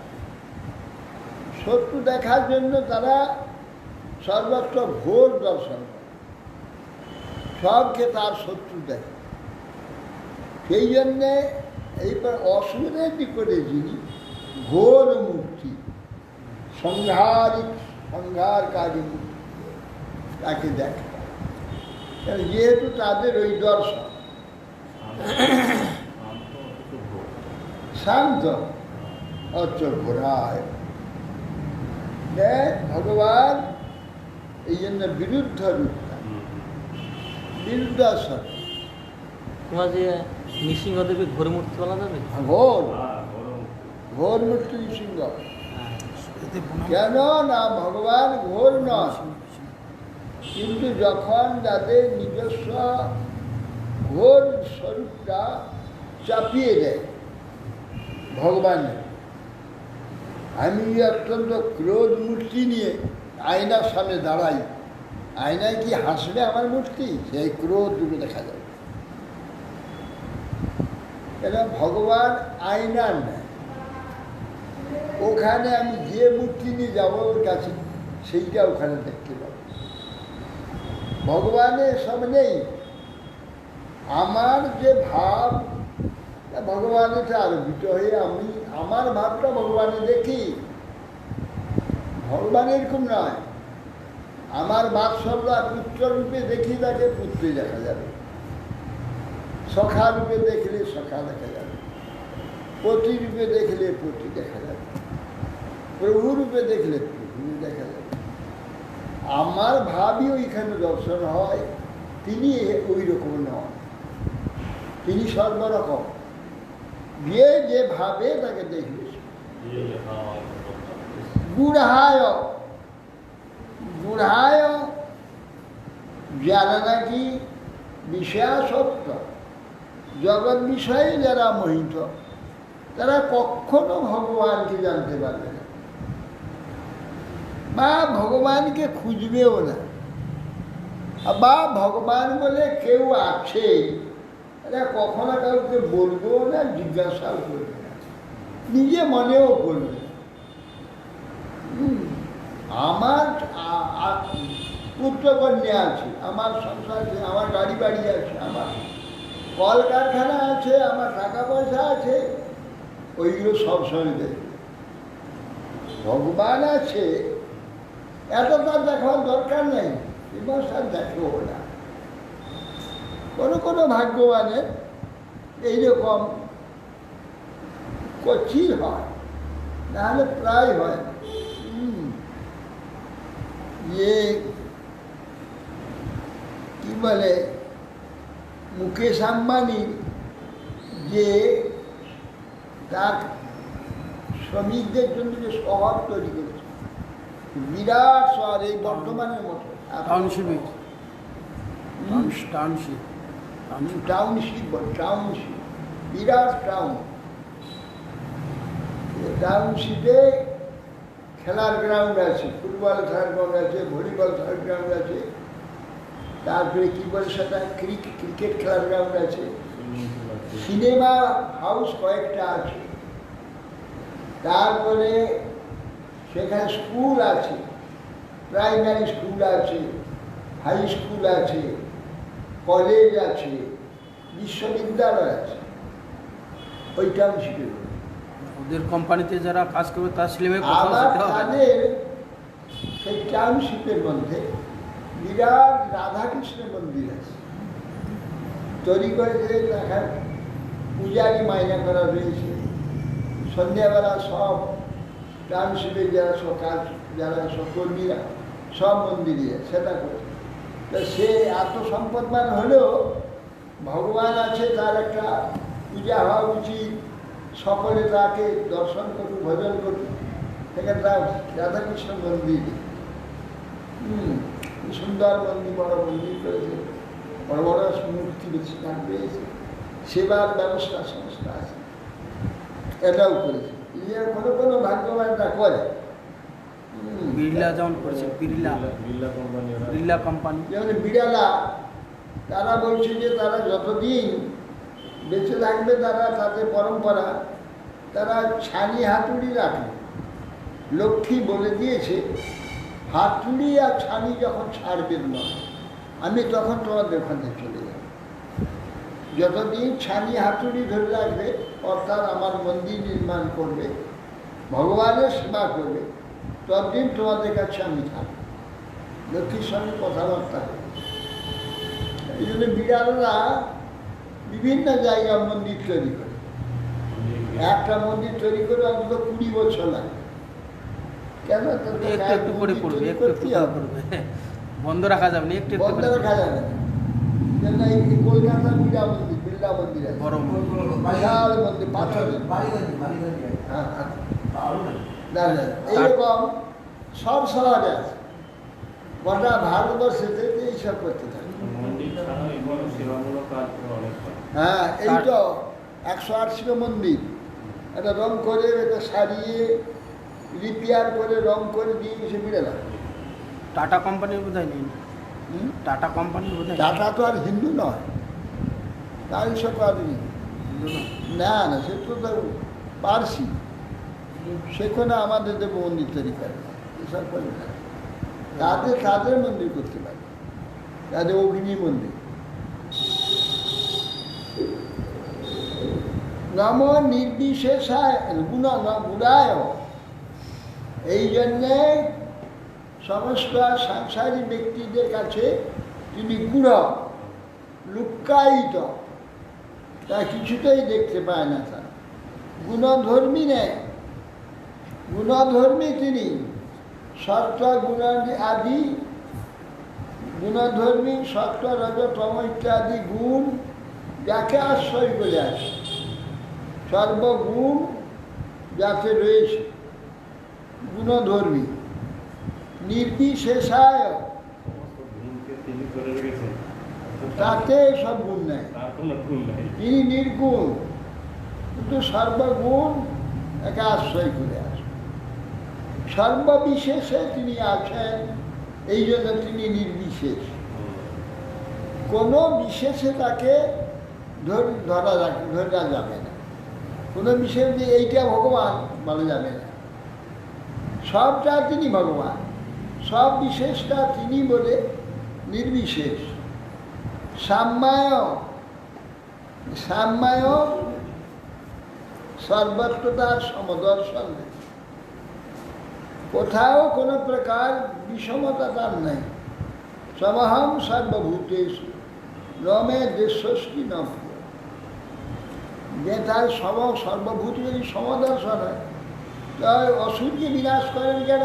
শত্রু দেখার জন্য তারা সর্বত্র ঘোর দর্শন করে, সবকে তার শত্রু দেখে। সেই জন্যে এইবার অসুরের নিকটে যিনি ঘোর মূর্তি, সংহারকারী মূর্তি, তাকে দেখে। যেহেতু তাদের ওই দর্শন শান্ত, অত ঘোরায়। ভগবান এই জন্য বিরুদ্ধ রূপটা বিরুদ্ধাসন তোমার যে নৃসিংহদেবী ঘোর মূর্তি বলা যাবে? ঘোর হ্যাঁ, গরম। ঘোর মূর্তি নৃসিংহ হ্যাঁ। কেন না ভগবান ঘোর নয়, কিন্তু যখন যাদের নিজস্ব ঘোর স্বরূপটা চাপিয়ে দেয় ভগবানের, আমি অত্যন্ত ক্রোধ মূর্তি নিয়ে আয়নার সামনে দাঁড়াই, আয়নায় কি হাসবে আমার মূর্তি? সেই ক্রোধ রূপে দেখা যাবে। কেন ভগবান আয়নার নেয়, ওখানে আমি যে মূর্তি নিয়ে যাবো ওর কাছে সেইটা ওখানে দেখতে পাবো। ভগবানের সামনেই আমার যে ভাব, ভগবানেরটা আরোপিত হয়ে আমি আমার ভাবটা ভগবানে দেখি। ভগবান এরকম নয়, আমার বাৎসল্য পুত্র রূপে দেখি, তাকে পুত্রে দেখা যাবে, সখা রূপে দেখলে সখা দেখা যাবে, পতি রূপে দেখলে পতি দেখা যাবে, প্রভু রূপে দেখলে প্রভু দেখা যাবে। আমার ভাবই ওইখানে দর্শন হয়, তিনি ওই রকম নয়, তিনি সর্বরকম। যে ভাবে তাকে দেখবে। গুড়ায় গুড়ায় যারা নাকি বিষয়াসক্ত, জগৎ বিষয়ে যারা মোহিত, তারা কখনো ভগবানকে জানতে পারবে না বা ভগবানকে খুঁজবেও না, বা ভগবান বলে কেউ আছে এটা কখনো কাউকে বলবেও না, জিজ্ঞাসাও করবে না, নিজে মনেও করবে না। আমার পুত্রকন্যা আছে, আমার সংসার আছে, আমার গাড়ি বাড়ি আছে, আমার কলকারখানা আছে, আমার টাকা পয়সা আছে, ওইগুলো সবসময় দেখবে। ভগবান আছে এত তার দেখার দরকার নেই, এবার তার দেখেও না। কোনো কোনো ভাগ্যবানের এইরকম কচির হয়, নাহলে প্রায় হয় না। কি বলে মুকেশ আম্বানি যে তার শ্রমিকদের জন্য যে শহর তৈরি করেছে, বিরাট শহর, এই বর্ধমানের মতো টাউনশিপ, বিরাট টাউন। টাউনশিপে খেলার গ্রাউন্ড আছে, ফুটবল খেলার গ্রাউন্ড আছে, ভলিবল খেলার গ্রাউন্ড আছে, তারপরে কি বলে সেটা ক্রিকেট খেলার গ্রাউন্ড আছে, সিনেমা হাউস কয়েকটা আছে, তারপরে সেখানে স্কুল আছে, প্রাইমারি স্কুল আছে, হাই স্কুল আছে, কলেজ আছে, বিশ্ববিদ্যালয় আছে। ওই টাউনশিপে ওদের কোম্পানিতে যারা কাজ করবে তার ছেলেমেয়ে আবার তাদের সেই টাউনশিপের মধ্যে বিরাট রাধাকৃষ্ণের মন্দির আছে, তৈরি করেছে, দেখার পূজারি মাইনা করা রয়েছে। সন্ধ্যাবেলা সব টাউনশিপে যারা সকাল যারা সব কর্মীরা সব মন্দিরে সেটা করে। তা সে এত সম্পদমান হলেও ভগবান আছে, তার একটা পূজা হওয়া উচিত, সকলে তাকে দর্শন করুন, ভজন করুন। সেখানে তার রাধাকৃষ্ণ মন্দির, সুন্দর মন্দির, বড় মন্দির করেছে, বড় বড় মূর্তি স্থান পেয়েছে, সেবার ব্যবস্থা সংস্থা আছে, এটাও করেছে। কোনো কোনো ভাগ্যবানটা করে। বিড়লা যেমন করেছে, বিড়লা কোম্পানি, যেমন বিড়ালা, তারা বলছে যে তারা যতদিন বেঁচে থাকবে, তারা তাদের পরম্পরা, তারা ছানি হাতুড়ি রাখবে। লক্ষ্মী বলে দিয়েছে, হাতুড়ি আর ছানি যখন ছাড়বেন না, আমি তখন তোমাদের ওখানে চলে যাব। যতদিন ছানি হাতুড়ি ধরে রাখবে, অর্থাৎ আমার মন্দির নির্মাণ করবে, ভগবানের সেবা করবে, ততদিন তোমাদের কাছে আমি থাকবো। লক্ষ্মীর সঙ্গে কথাবার্তা হবে। এই জন্য বিড়ালরা বিভিন্ন জায়গায় মন্দির তৈরি করে। একটা মন্দির তৈরি করে অন্তত 20 বছর লাগে, কেন তো একটু একটু করে পড়বে, একটু একটু করতেই করে হবে। পড়বে। বন্ধ রাখা যাবে না, একটু একটু বন্ধ করে রাখা যাবে না। যেন এই কলকাতার বিড়লা মন্দির আছে। বড় মন্দির। বিশাল মন্দির, পাথরের। হ্যাঁ, হ্যাঁ। না, না, এইরকম সব সমাজে আছে। গোটা ভারতবর্ষেতে এইসব করতে থাকে। মন্দির ছাড়া এগুলো সেবামূলক কাজ করে অনেক হয়। হ্যাঁ, এই তো 180 মন্দির, এটা রং করে, এটা সারিয়ে রিপেয়ার করে রং করে দিয়ে এসে ফিরে না। টাটা কোম্পানির বোধ হয় নেই, টাটা কোম্পানির বোধ হয় টাটা তো আর হিন্দু নয়, তার এসব করেনি। না না, সে তো পারসি, সেখানে আমাদের দেব মন্দির তৈরি করে না, এসব করে না। তাদের মন্দির করতে পারে, তাদের অগ্নি মন্দির। নম নির্বিশেষায় গুণায়, এই জন্যে সমস্ত সাংসারিক ব্যক্তিদের কাছে তিনি গুণ, লুক্কায়িত, তা কিছুতেই দেখতে পায় না। তার গুণধর্মী নেই, গুণধর্মী তিনি, সত্য গুণ আদি গুণধর্মী, সত্য রজ তম ইত্যাদি গুণ যাকে আশ্রয় করে আছে, সর্বগুণ যাতে রয়েছে, গুণধর্মী নির্বিশেষায়, সমস্ত গুণকে তিনি করে রেখেছেন, তাতে সব গুণ নেই। তার কোনো গুণ নাই। তিনি নির্গুণ, কিন্তু সর্বগুণ একে আশ্রয় করে আছে। সর্ববিশেষে তিনি আছেন, এই জন্য তিনি নির্বিশেষ। কোনো বিশেষে তাকে ধরা যাবে না, কোনো বিশেষ যে এইটা ভগবান বলা যাবে না। সবটা তিনি ভগবান, সব বিশেষটা তিনি বলে নির্বিশেষ। সাম্যায়, সাম্যায় সর্বত্র তার সমদর্শন নেই, কোথাও কোনো প্রকার বিষমতা তার নেই। সমহম সর্বভূতেষু রমে দেশস্কি ন, যে তার সর্বভূত যদি সমদর্শন হয়, তাই অসুরকে বিনাশ করেন কেন?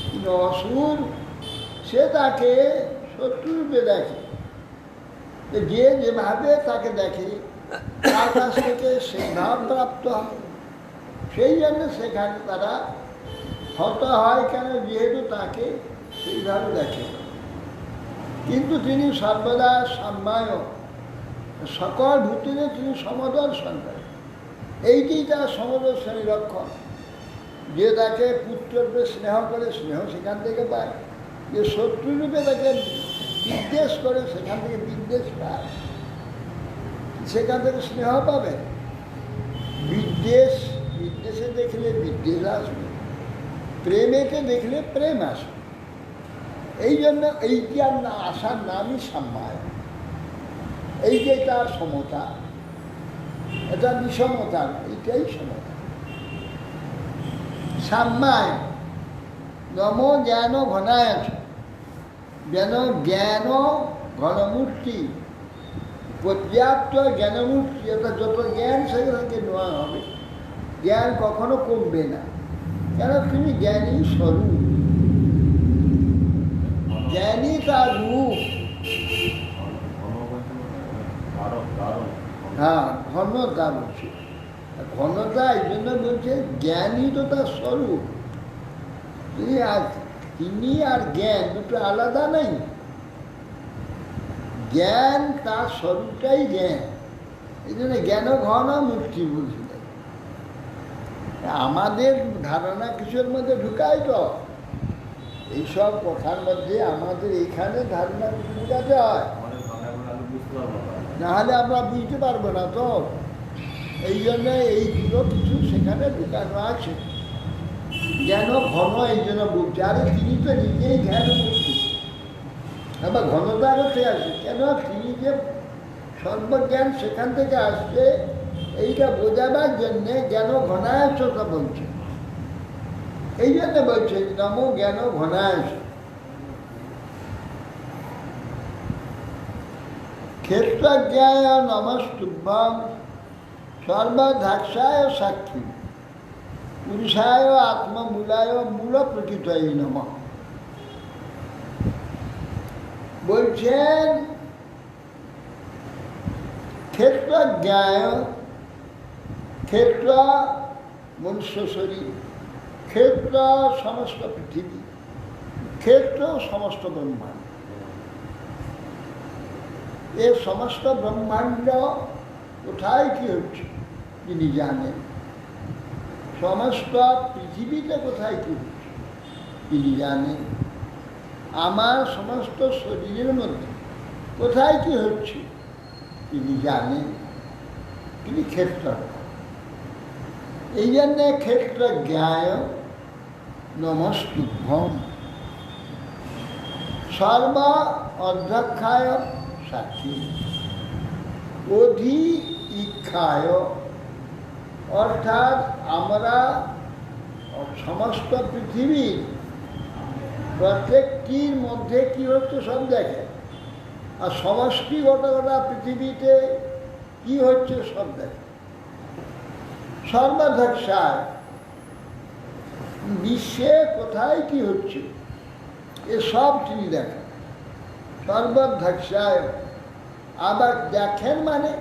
কিন্তু অসুর সে তাকে শত্রুরূপে দেখে, যে যেভাবে তাকে দেখে তার কাছ থেকে সেই ভাব প্রাপ্ত হয়। সেই জন্য সেখানে তারা হত হয় কেন? যেহেতু তাকে সেইভাবে দেখে। কিন্তু তিনি সর্বদা সাম্যায়, সকল ভূতিতে তিনি সমদর্শন করেন। এইটি তার সমদর্শনী লক্ষণ, যে তাকে পুত্ররূপে স্নেহ করে, স্নেহ সেখান থেকে পায়। যে শত্রুরূপে তাকে বিদ্বেষ করে, সেখান থেকে বিদ্বেষ পায়, সেখান থেকে স্নেহ পাবে। বিদ্বেষে দেখলে বিদ্বেষ আসবে, প্রেমেকে দেখলে প্রেম আসবে। এই জন্য এইটি আর আসার নামই সাম্যায়। এই যে তার সমতা, এটা বিষমতা, এইটাই সমতা। সাম্যায় নম জ্ঞান ঘনায়, যেন জ্ঞান ঘনমূর্তি, পর্যাপ্ত জ্ঞানমূর্তি, অর্থাৎ যত জ্ঞান সেগুলোকে নেওয়া হবে, জ্ঞান কখনো কমবে না। কেন? তিনি জ্ঞানী স্বরূপ, জ্ঞানী তার রূপ। হ্যাঁ, ঘনতা বলছে, ঘনতা এই জন্য বলছে জ্ঞানী তো তার স্বরূপ। তিনি আর জ্ঞান দুটো আলাদা নেই। জ্ঞান তার স্বরূপটাই জ্ঞান, এই জন্য জ্ঞান ঘন মূর্তি বলছিলেন। আমাদের ধারণা কিছুর মধ্যে ঢুকাই তো, এইসব কথার মধ্যে আমাদের এইখানে ধারণা কিছু ঢুকাতে হয়, নাহলে আমরা বুঝতে পারবো না তো। এই জন্য এইগুলো কিছু সেখানে ঢুকানো আছে। জ্ঞান ঘন এই জন্য বলছে, আরে তিনি তো নিজেই জ্ঞান মূর্তি। আবার ঘনতা করতে আসে কেন? তিনি যে সর্বজ্ঞান সেখান থেকে আসছে, এইটা বোঝাবার জন্যে জ্ঞান ঘনায়সতা বলছে। এই জন্য বলছে নম জ্ঞান ঘনায়স। ক্ষেত্রজ্ঞায় নমস্তুভ্যং সর্বধাক্ষায় সাক্ষী। পুরুষায় আত্মমূলায় মূল প্রকৃতই নমঃ। বলছেন ক্ষেত্রজ্ঞায়, ক্ষেত্র মনুষ্য শরীর, ক্ষেত্র সমস্ত পৃথিবী, ক্ষেত্র সমস্ত ব্রহ্মাণ্ড। এ সমস্ত ব্রহ্মাণ্ড কোথায় কি হচ্ছে তিনি জানেন। সমস্ত পৃথিবীতে কোথায় কি হচ্ছে তিনি জানেন। আমার সমস্ত শরীরের মধ্যে কোথায় কি হচ্ছে তিনি জানেন। তিনি ক্ষেত্র, এই জন্যে ক্ষেত্রজ্ঞায় নমস্তুভ্যম। সর্ব অধ্যক্ষায় সাক্ষী, অধি ইক্ষায়, অর্থাৎ আমরা সমস্ত পৃথিবীর প্রত্যেকটির মধ্যে কি হচ্ছে সব দেখে, আর সমষ্টিগত গোটা পৃথিবীতে কি হচ্ছে সব দেখে। সর্বাধ্যক্ষায়, বিশ্বে কোথায় কি হচ্ছে এসব তিনি দেখেন। সর্বাধ্যক্ষায়, আবার দেখেন মানে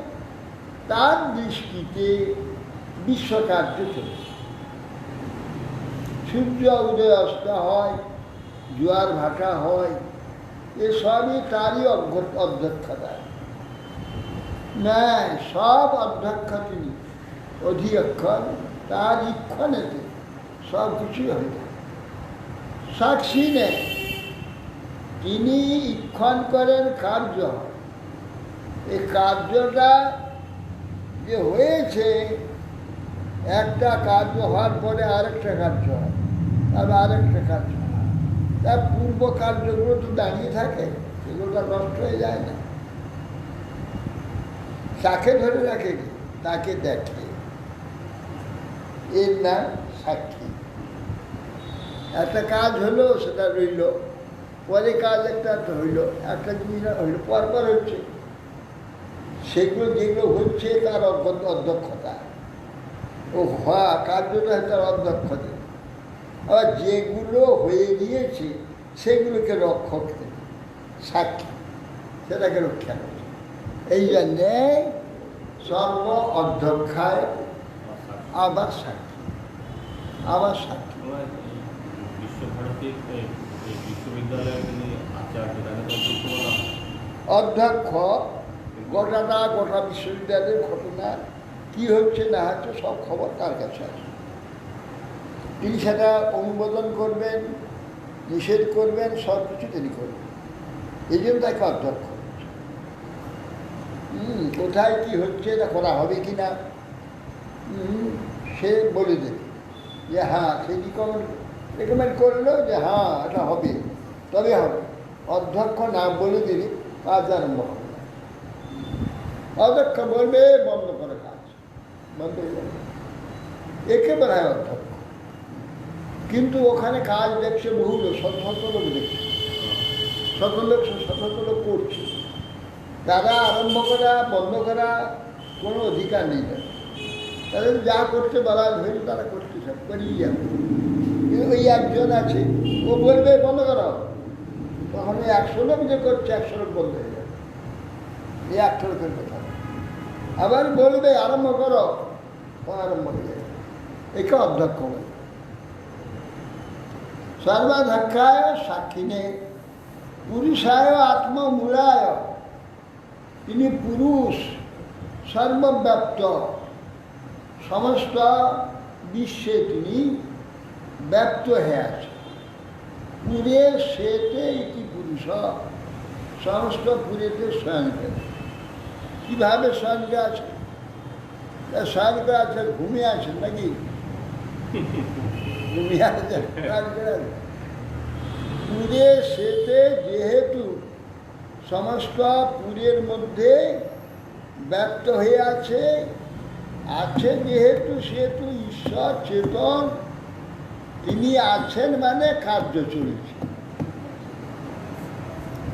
তার দৃষ্টিতে বিশ্বকার্য চলছে। সূর্য উদয় অস্ত হয়, জোয়ার ভাটা হয়, এসবই তারই অধ্যক্ষতায়। নয়, সব অধ্যক্ষ তিনি, অধিক্ষণ তার ইক্ষণেতে সব কিছুই হয়ে যায়। সাক্ষী নেই, তিনি ইক্ষণ করেন কার্য। এই কার্যটা যে হয়েছে, একটা কার্য হওয়ার পরে আরেকটা কার্য হয়, তারপর আরেকটা কার্য হয়। তার পূর্ব কার্যগুলো তো দাঁড়িয়ে থাকে, সেগুলো তো নষ্ট হয়ে যায় না। তাকে ধরে রাখে কি, তাকে দেখে, এর নাম সাক্ষী। একটা কাজ হলো সেটা রইল, পরে কাজ একটা হইল, একটা জিনিস হইল, পরপর হচ্ছে। সেগুলো যেগুলো হচ্ছে তার অধ্যক্ষতা, ও হওয়া কার্যটা তার অধ্যক্ষতা। আবার যেগুলো হয়ে গিয়েছে সেগুলোকে রক্ষক দেবে, সাক্ষী, সেটাকে রক্ষা করছে। এই জন্যে সর্ব অধ্যক্ষায় আবার সাক্ষী, আবার সাক্ষী। বিশ্বভারতী বিশ্ববিদ্যালয়ে তিনি আচার্য, অধ্যক্ষ গোটা বিশ্ববিদ্যালয়ের ঘটনা কি হচ্ছে না হচ্ছে সব খবর তার কাছে আছে। তিনি সেটা অনুমোদন করবেন, নিষেধ করবেন, সব কিছু তিনি করবেন। এই জন্য তাকে অধ্যক্ষ। কোথায় কি হচ্ছে, এটা করা হবে কি না সে বলে দেবে যে হ্যাঁ, সে রেকমেন্ড করলো যে হ্যাঁ এটা হবে, তবে হবে। অধ্যক্ষ না বলে দিলে কাজ আরম্ভ হবে। অধ্যক্ষ বলবে বন্ধ করে কাজ, বন্ধ হয়ে যাবে, একে বলা হয় অধ্যক্ষ। কিন্তু ওখানে কাজ দেখছে বহু লোক, শত শত লোক দেখছে, শত লোক করছে। তারা আরম্ভ করা বন্ধ করা কোনো অধিকার নেই তাদের। তাদের যা করতে বলা হয়েছে তারা করতে সব করিয়ে যাবে। কিন্তু ওই একজন আছে, ও বলবে বন্ধ করা, তখন ওই 100 লোক যে করছে 100 লোক বন্ধ হয়ে যাবে। এই 100 লোকের কথা আবার বলবে আরম্ভ করো, আরম্ভ হয়ে যাবে। একে অধ্যক্ষ বলে। সর্বাধ্যক্ষায় সাক্ষিণে পুরুষায় আত্মমূলায়, তিনি পুরুষ, সর্বব্যাপ্ত, সমস্ত বিশ্বে তিনি ব্যপ্ত হয়ে আছে। পুরে সেতে ইতি পুরুষ, সমস্ত পুরেতে স্বয়ংকে। কীভাবে স্বয়ংকে আছে? স্বয়ংকে আছে, ঘুমিয়ে আছেন নাকি? ঘুমিয়ে আছে, পুরে সেতে যেহেতু সমস্ত পুরের মধ্যে ব্যক্ত হয়ে আছে, আছে যেহেতু সেহেতু ঈশ্বর চেতন, তিনি আছেন মানে কার্য চলছে,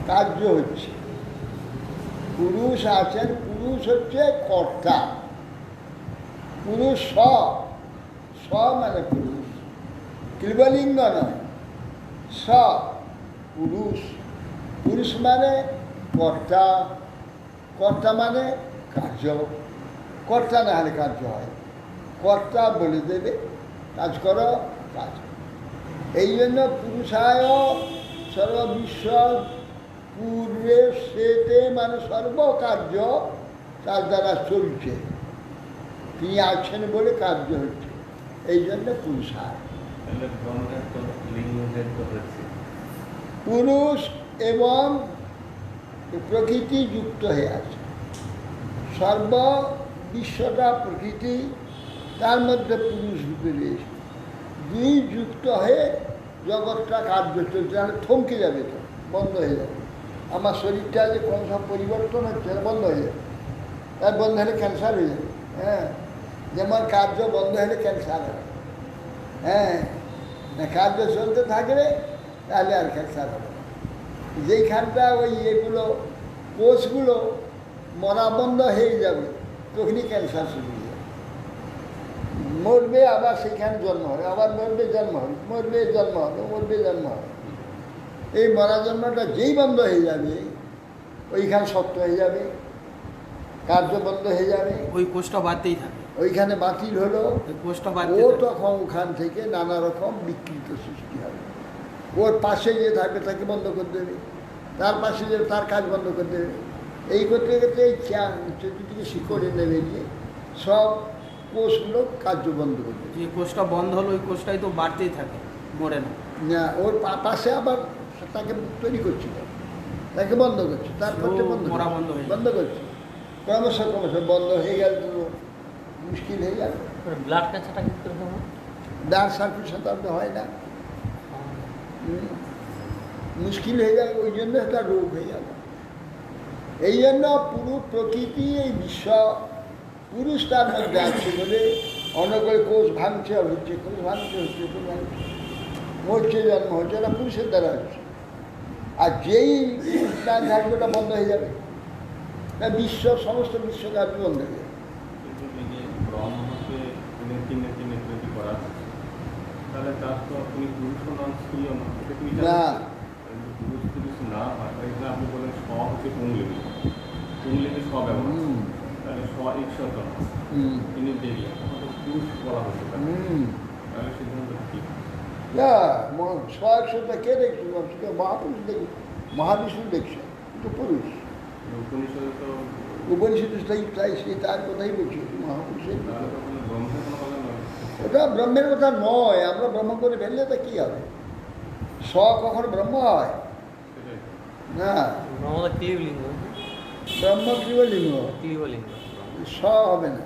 কার্য হচ্ছে। পুরুষ আছেন, পুরুষ হচ্ছে কর্তা, পুরুষ স মানে পুরুষ, ক্লীবলিঙ্গ নয়, স পুরুষ। পুরুষ মানে কর্তা, কর্তা মানে কার্য, কর্তা না হলে কার্য হয়। কর্তা বলে দেবে কাজ করো, কাজ। এই জন্য পুরুষায় সর্ববিশ্ব পূর্বে সেতে মানে সর্বকার্য তার দ্বারা চলছে, তিনি আছেন বলে কার্য হচ্ছে, এই জন্য পুরুষায়। তাহলে ব্রহ্মের তো লিঙ্গের তো হচ্ছে পুরুষ এবং প্রকৃতি যুক্ত হয়ে আছে, সর্ব বিশ্বটা প্রকৃতি, তার মধ্যে পুরুষ রূপে রয়েছে, দুই যুক্ত হয়ে জগৎটা কার্য চলছে, তাহলে থমকে যাবে, তো বন্ধ হয়ে যাবে। আমার শরীরটা যে কোন সব পরিবর্তন হচ্ছে না, বন্ধ হয়ে যাবে। তার বন্ধ হলে ক্যান্সার হয়ে যাবে। হ্যাঁ, যেমন কার্য বন্ধ হলে ক্যান্সার হবে। হ্যাঁ, না কার্য চলতে থাকলে তাহলে আর ক্যান্সার হবে না। যেইখানটা ওই এগুলো কোষগুলো মরা বন্ধ হয়ে যাবে, তখনই ক্যান্সার শুরু হয়ে যাবে। মরবে, আবার সেখানে জন্ম হবে, আবার মরবে, জন্ম হবে, মরবে, জন্ম হবে, মরবে, জন্ম হবে। এই মরা জন্মটা যেই বন্ধ হয়ে যাবে, ওইখানে সত্য হয়ে যাবে, কার্য বন্ধ হয়ে যাবে, ওই কোষটা বাড়তেই থাকে, ওইখানে বাতিল হলো, ওই কোষটা ও বাড়তে থাকে। তখন ওখান থেকে নানা রকম বিকৃত সৃষ্টি হবে। ওর পাশে যে থাকবে তাকে বন্ধ করে দেবে, তার পাশে যে তার কাজ বন্ধ করে দেবে। এই করতে করতে এই চতুর্দিকে শিকড়ে নেমে গিয়ে সব কোষগুলো কার্য বন্ধ করে দেবে। যে কোষটা বন্ধ হলো ওই কোষটাই তো বাড়তেই থাকে, মরে না। না, ওর পাশে আবার তাকে তৈরি করছিল, তাকে বন্ধ করছে, তার করতে বন্ধ মরা করছে, বন্ধ হয়ে বন্ধ করছে, ক্রমশ ক্রমশ বন্ধ হয়ে গেল, তো মুশকিল হয়ে গেল। ব্লাড ক্যান্সারটা কি করে হবে? ব্লাড সার্কুলেশন তো হয় না, মুশকিল হয়ে যায়, ওই জন্য একটা রোগ হয়ে গেল। এই জন্য পুরো প্রকৃতি, এই বিশ্ব পুরুষ তার মধ্যে আছে বলে অনেকে কোষ ভাঙছে হচ্ছে, কোষ ভাঙছে হচ্ছে, কোষ ভাঙছে, মরছে, জন্ম হচ্ছে, এটা পুরুষের দ্বারা হচ্ছে। আর যেই প্রাণ থাকবে ওটা বন্ধ হয়ে যাবে, তা বিশ্ব সমস্ত বিশ্বকার্য বন্ধ হয়ে যাবে। কিন্তু এই যে ব্রহ্মকে তিনি কিনে কিনে তৈরি করা, তাহলে তার তো আপনি পুরুষও নন, স্ত্রীও নন, এটা তুমি না। পুরুষ পুরুষ না হয়, তাই জন্য আপনি বলেন স হচ্ছে পুংলিঙ্গ, পুংলিঙ্গে স ব্যবহার, তাহলে স ঈশ্বর তিনি দেখলেন, তখন তো পুরুষ বলা হচ্ছে, তাহলে সিদ্ধান্ত কি? না, স্বয়ংসতা কে দেখছি? মহাপুরুষ দেখি, মহাবিষ্ণু দেখছে, কিন্তু পুরুষ। উপনিষদে তো উপনিষদ তাই সেই তার কথাই বলছি, মহাপুরুষের কথা। তাহলে তখন ব্রহ্মের কোনো কথা নয়। ওটা ব্রহ্মের কথা নয়, আমরা ব্রহ্ম করে ফেললে তা কী হবে? স কখন ব্রহ্ম হয় সেটাই না, আমাদের ক্লিবলিঙ্গ, ব্রহ্ম ক্লীবলিঙ্গ, ক্লিবলিঙ্গ। স হবে না।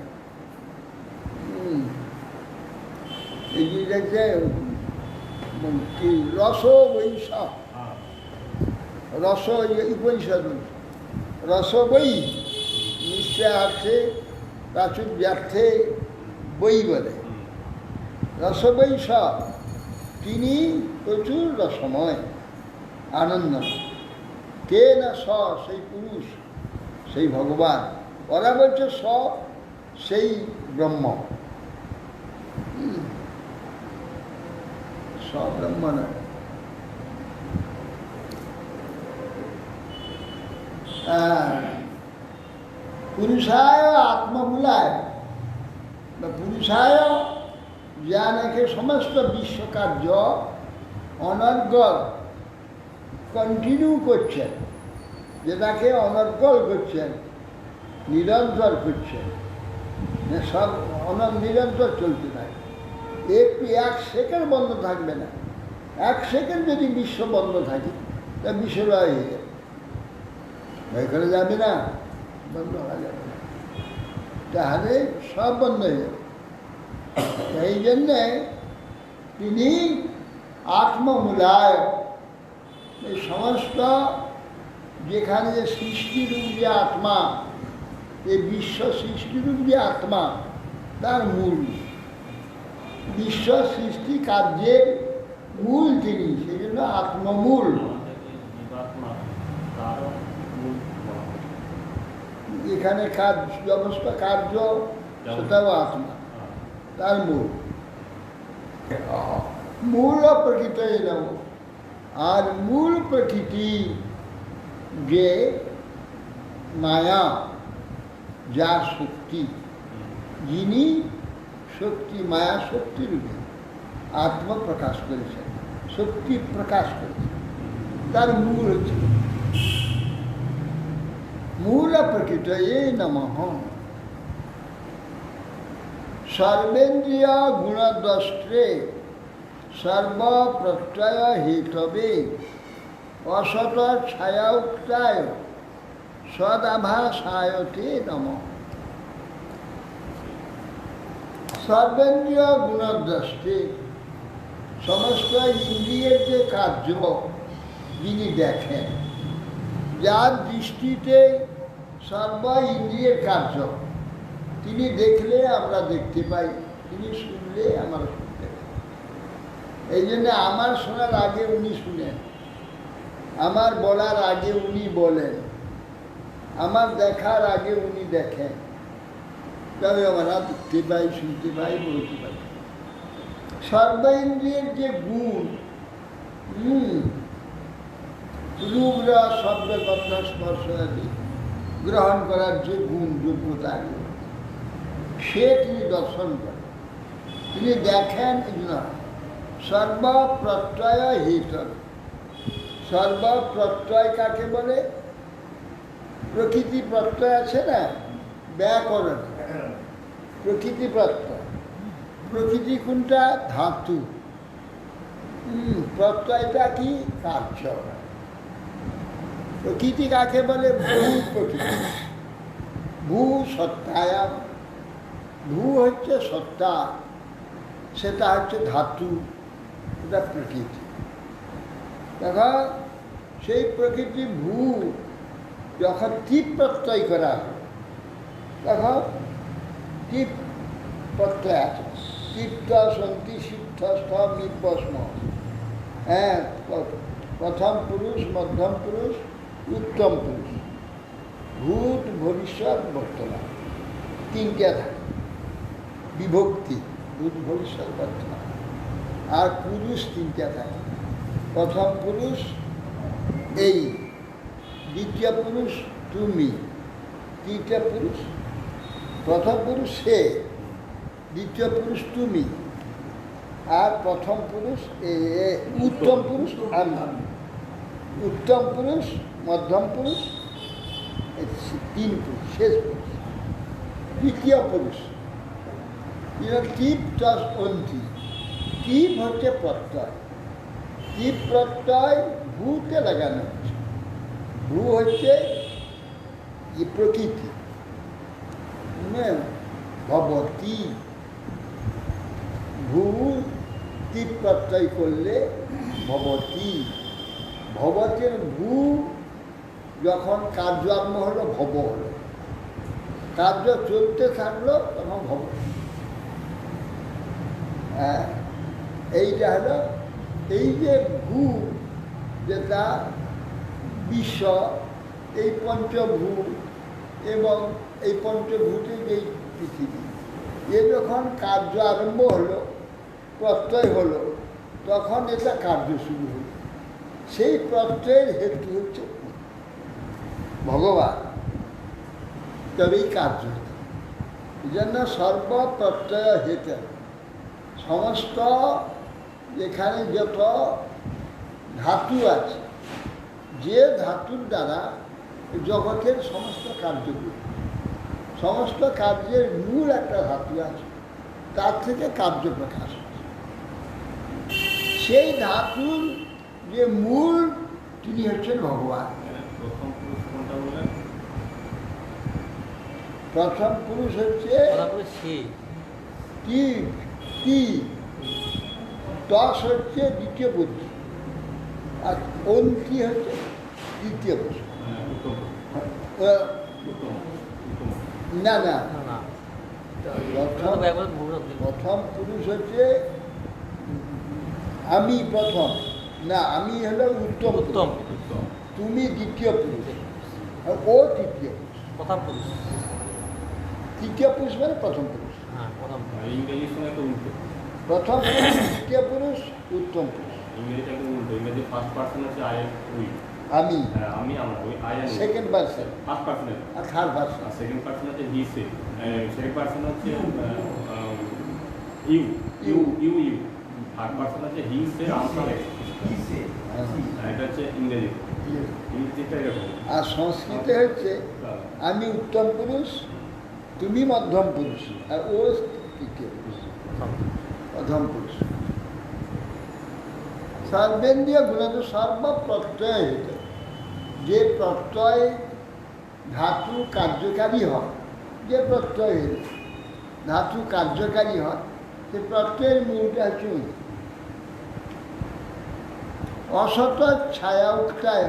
এই যে দেখছে কি রস বৈশ, হ্যাঁ রস উপনিষদ রস বই, নিশ্চয়ার্থে প্রাচুর্যার্থে বই বলে। রসবৈ স, তিনি প্রচুর রসময়, আনন্দ। কে না স, সেই পুরুষ, সেই ভগবান। ওরা বলছে স সেই ব্রহ্ম, স ব্রহ্ম নয়। পুরুষায় আত্মমূলায় বা পুরুষায় যা নাকি সমস্ত বিশ্বকার্য অনর্গল কন্টিনিউ করছেন, যেটাকে অনর্গল করছেন, নিরন্তর করছেন, সব নিরন্তর চলতে থাকে। একটু এক সেকেন্ড বন্ধ থাকবে না। এক সেকেন্ড যদি বিশ্ব বন্ধ থাকে তা বিশ্বলয় হয়ে যাবে, ভয় করে যাবে না, বন্ধ হয়ে যাবে না, তাহলে সব বন্ধ হয়ে যাবে। এই জন্যে তিনি আত্মমূলায়, এই সমস্ত যেখানে যে সৃষ্টিরূপ যে আত্মা, এই বিশ্ব সৃষ্টিরূপ যে আত্মা, তার মূল, বিশ্ব সৃষ্টি কার্যের মূল তিনি, সেই জন্য আত্মমূল। জীবাত্মা তারও মূল বলা হয়। এখানে কাজ সমস্ত কার্য সেটাও আত্মা, তার মূল। মূল প্রকৃতি নাম। আর মূল প্রকৃতি যে মায়া, যা শক্তি, যিনি শক্তি মায়া শক্তি রূপে আত্মপ্রকাশ করেছেন, শক্তি প্রকাশ করেছেন, তার মূল হচ্ছে মূল প্রকৃতয়ে নমঃ। সর্বেন্দ্রিয় গুণদ্রষ্ট্রে সর্বপ্রত্যয় হেতবে অসত ছায়াউক্তায় সদাভাসায়তে নমঃ। সর্বেন্দ্রিয় গুণদ্রষ্টে, সমস্ত ইন্দ্রিয়ের যে কার্য যিনি দেখেন, যার দৃষ্টিতে সর্ব ইন্দ্রিয়ের কার্য, তিনি দেখলে আমরা দেখতে পাই, তিনি শুনলে আমরা শুনতে পাই। এই জন্য আমার শোনার আগে উনি শুনেন, আমার বলার আগে উনি বলেন, আমার দেখার আগে উনি দেখেন, তবে আমরা দেখতে পাই, শুনতে পাই, বলতে পাই। সর্বেন্দ্রিয়ের যে গুণ, রূপ রস শব্দ কথা স্পর্শ আদি গ্রহণ করার যে গুণ, যোগ্যতা, সে তিনি দর্শন করেন, তিনি দেখেন না। সর্বপ্রত্যয় হেতব। সর্বপ্রত্যয় কাকে বলে? প্রকৃতি প্রত্যয় আছে না, ব্যাকরণ, প্রকৃতি প্রত্যয়। প্রকৃতি কোনটা? ধাতু। প্রত্যয়টা কি? কার্য। প্রকৃতি কাকে বলে? ভূ প্রকৃতি। ভূ সত্তায়াম। ভূ হচ্ছে সত্তা, সেটা হচ্ছে ধাতু, এটা প্রকৃতি। দেখো, সেই প্রকৃতি ভূ যখন তীপ প্রত্যয় করা হয়, তখন তীপ প্রত্যয় আছে। তীর্থ সন্তি সিদ্ধ স্থম নির্বস্ম। হ্যাঁ, প্রথম পুরুষ, মধ্যম পুরুষ, উত্তম পুরুষ, ভূত ভবিষ্যৎ বর্তমান, তিনটা থাকে বিভক্তি, ভূত ভবিষ্যৎ বর্তমান। আর পুরুষ তিনটা থাকে। প্রথম পুরুষ এই, দ্বিতীয় পুরুষ তুমি, তৃতীয় পুরুষ, প্রথম পুরুষ সে, দ্বিতীয় পুরুষ তুমি, আর প্রথম পুরুষ উত্তম পুরুষ আমি। উত্তম পুরুষ, মধ্যম পুরুষ, তিন পুরুষ, শেষ পুরুষ, তৃতীয় পুরুষ। টিপ প্লাস অন্তি। টিপ হচ্ছে প্রত্যয়। টিপ প্রত্যয় ভূতে লাগানো হচ্ছে। ভূ হচ্ছে প্রকৃতি, ভবতী। ভূ টিপ প্রত্যয় করলে ভবতী। ভবতের ভূ যখন কার্য আরম্ভ হলো, ভব হলো। কার্য চলতে থাকলো, তখন ভব। হ্যাঁ, এইটা হলো এই যে ভূ, যেটা বিশ্ব, এই পঞ্চভূত এবং এই পঞ্চভূতে যেই পৃথিবী, এ যখন কার্য আরম্ভ হলো, প্রত্যয় হলো, তখন এটা কার্য শুরু হলো। সেই প্রত্যয়ের হেতু হচ্ছে ভগবান, তবেই কার্য হতো। এই জন্য সর্বপ্রত্যয় হেতু। সমস্ত এখানে যত ধাতু আছে, যে ধাতুর দ্বারা জগতের সমস্ত কার্যগুলো, সমস্ত কার্যের মূল একটা ধাতু আছে, তার থেকে কার্য প্রকাশ হয়। সেই ধাতুর যে মূল, তিনি হচ্ছেন ভগবান। প্রথম পুরুষ কোনটা বললেন? প্রথম পুরুষ হচ্ছে দশ হচ্ছে দ্বিতীয় পুরুষ, আর অন্তি হচ্ছে তৃতীয় পুরুষ। না না, প্রথম পুরুষ হচ্ছে আমি প্রথম, না আমি হলো উত্তম উত্তম, তুমি দ্বিতীয় পুরুষ, আর ও তৃতীয় পুরুষ। প্রথম পুরুষ, তৃতীয় পুরুষ মানে প্রথম পুরুষ। হ্যাঁ, প্রথম। ইংরেজির সময় তো উল্টো। প্রথম পুরুষ, দ্বিতীয় পুরুষ, উত্তম পুরুষ। ইংরেজিটা একটু উল্টো, ইংরেজি ফার্স্ট পার্সন হচ্ছে আই উই, আমি, আমি আমরা, ওই I and second person, first person, আর থার্ড পার্সন। আর সেকেন্ড পার্সন হচ্ছে হি সে, সেকেন্ড পার্সন হচ্ছে you you you you, third person হচ্ছে হি সে আমরা। এটা হচ্ছে ইংরেজি, ইংরেজিটা এরকম। আর সংস্কৃতে হচ্ছে আমি উত্তম পুরুষ, তুমি মধ্যম পুরুষ, আর ও তৃতীয় পুরুষ, প্রথম পুরুষ। সর্বেন্দ্রিয় গুণত সর্ব প্রত্যয় হইতে, যে প্রত্যয় ধাতু কার্যকারী হয়, যে প্রত্যয় হইলে ধাতু কার্যকারী হয়, সে প্রত্যয়ের মূলটা হচ্ছে উনি। অসৎ ছায়া উক্তায়,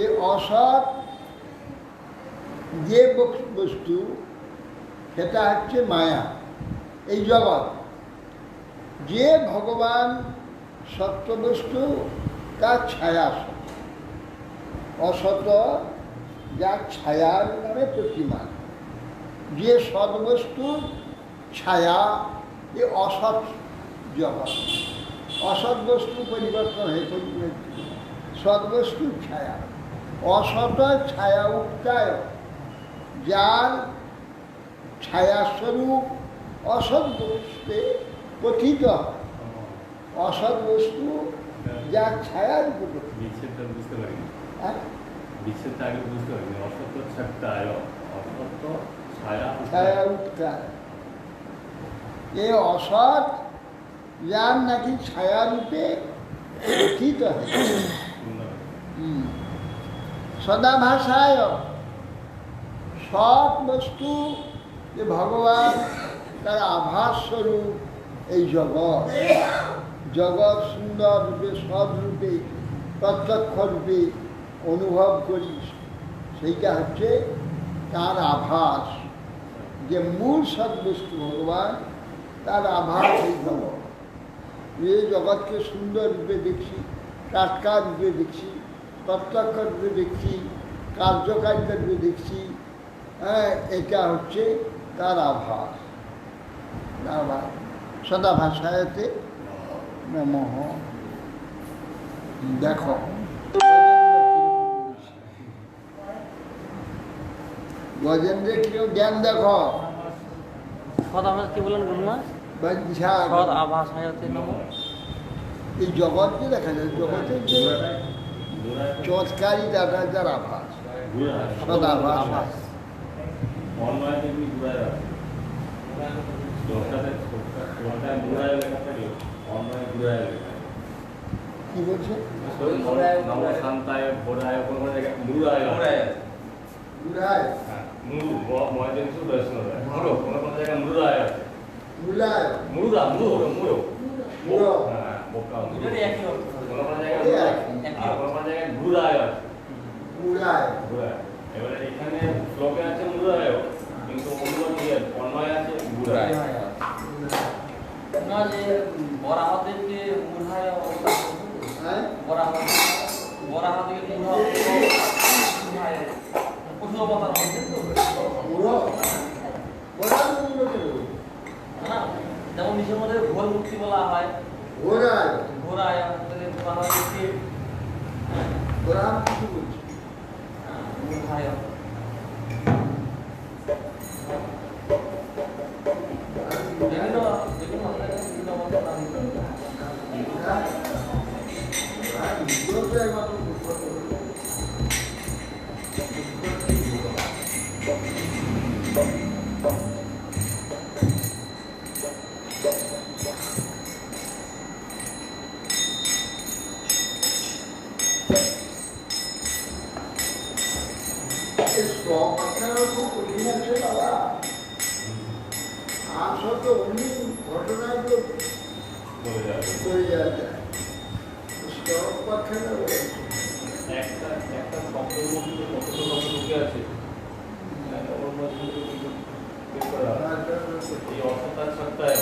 এই অসৎ যে বস্তু সেটা হচ্ছে মায়া, এই জগৎ। যে ভগবান সত্যবস্তু তার ছায়া, অসৎ যার ছায়ার নামে প্রতিমান। যে সদ্বস্তুর ছায়া, এ অসৎ জগৎ। অসৎ বস্তু পরিবর্তন হয়ে সদ্বস্তুর ছায়া। অসৎ ছায়া উক্তায়, যার ছায়াস্বরূপ অসৎ বস্তুতে কথিত হয়। অসৎ বস্তু যার ছায়ার উপর, বিচ্ছেদটা বুঝতে পারিনি, হ্যাঁ, বিচ্ছেদটা আগে বুঝতে পারিনি। অসত্য ছাড়টায়, অসত্য ছায়া ছায়া উক্তায়, এ অসৎ যার নাকি ছায়ারূপে কথিত হয়। সদা ভাষায়, সৎ বস্তু যে ভগবান তার আভাস স্বরূপ এই জগৎ। জগৎ সুন্দর রূপে, সৎ রূপে, প্রত্যক্ষ রূপে অনুভব করি, সেইটা হচ্ছে তার আভাস। যে মূল সদ্বস্তু ভগবান, তার আভাস এই জগৎ। এই জগৎকে সুন্দর রূপে দেখছি, টাটকা রূপে দেখছি, প্রত্যক্ষ রূপে দেখছি, কার্যকারিতা রূপে দেখছি। হ্যাঁ, এটা হচ্ছে তার আভাস। সদা ভাষায়তে নমঃ। দেখো গজেন্দ্রের কিরকম জ্ঞান দেখো। সদ আভাস কি বলেন গুরুমা? বাঞ্ছা, সদ আভাস হায়াতে নম। এই জগৎকে দেখা যায়, জগতের যে চমৎকারী দাদা যার আভাস, সদা আভাস। অন্যায় দেখবি ঘুরায় রাখে, ঘুরায় লেখা থাকে, অন্যায় ঘুরায় লেখা। কি বলছে? নমশান্তায় ভোরায়, কোনো কোনো জায়গায় মুরায় আছে। মুলায়, মুরু ময়দান শুরু হয়েছিল, মুরো কোনো কোনো জায়গায় মুরায় আছে। মুলায়, মুরুদা মুরো মুরো মুরো, হ্যাঁ, বোকা দুটোরই একই অর্থ। কোনো কোনো জায়গায় আর কোনো কোনো জায়গায় ঘুরায় আছে। মুলায়। ঘুরায়, এবারে এখানে শ্লোকে আছে মুরায়ও, কিন্তু অন্য দিয়ে অন্যায় আছে ঘুরায়। না, যে বরাহাদের যে মুঢ়ায় হ্যাঁ, বরাহাদের প্রশ্ন অবতার হচ্ছে তো মুরো, বড়ার মুরো কেন? না, যেমন নিজের মধ্যে ঘোর মুক্তি বলা হয়, ঘোড়ায়, ঘোরায় আমাদের বলা হয় যে ঘোড়া কিছু বলছে। মুঢ়ায়। বিভিন্ন বিভিন্ন বিভিন্ন অবতার নাম আসলে অন্য ঘটনাগুলো বলে যাবে করে যাওয়া যায়। স্টক পাখানা একটা একটা শব্দের মধ্যে কতটা শব্দ ঢুকে আছে, ওর মধ্যে কিন্তু বের করা এই অসতার সত্তায়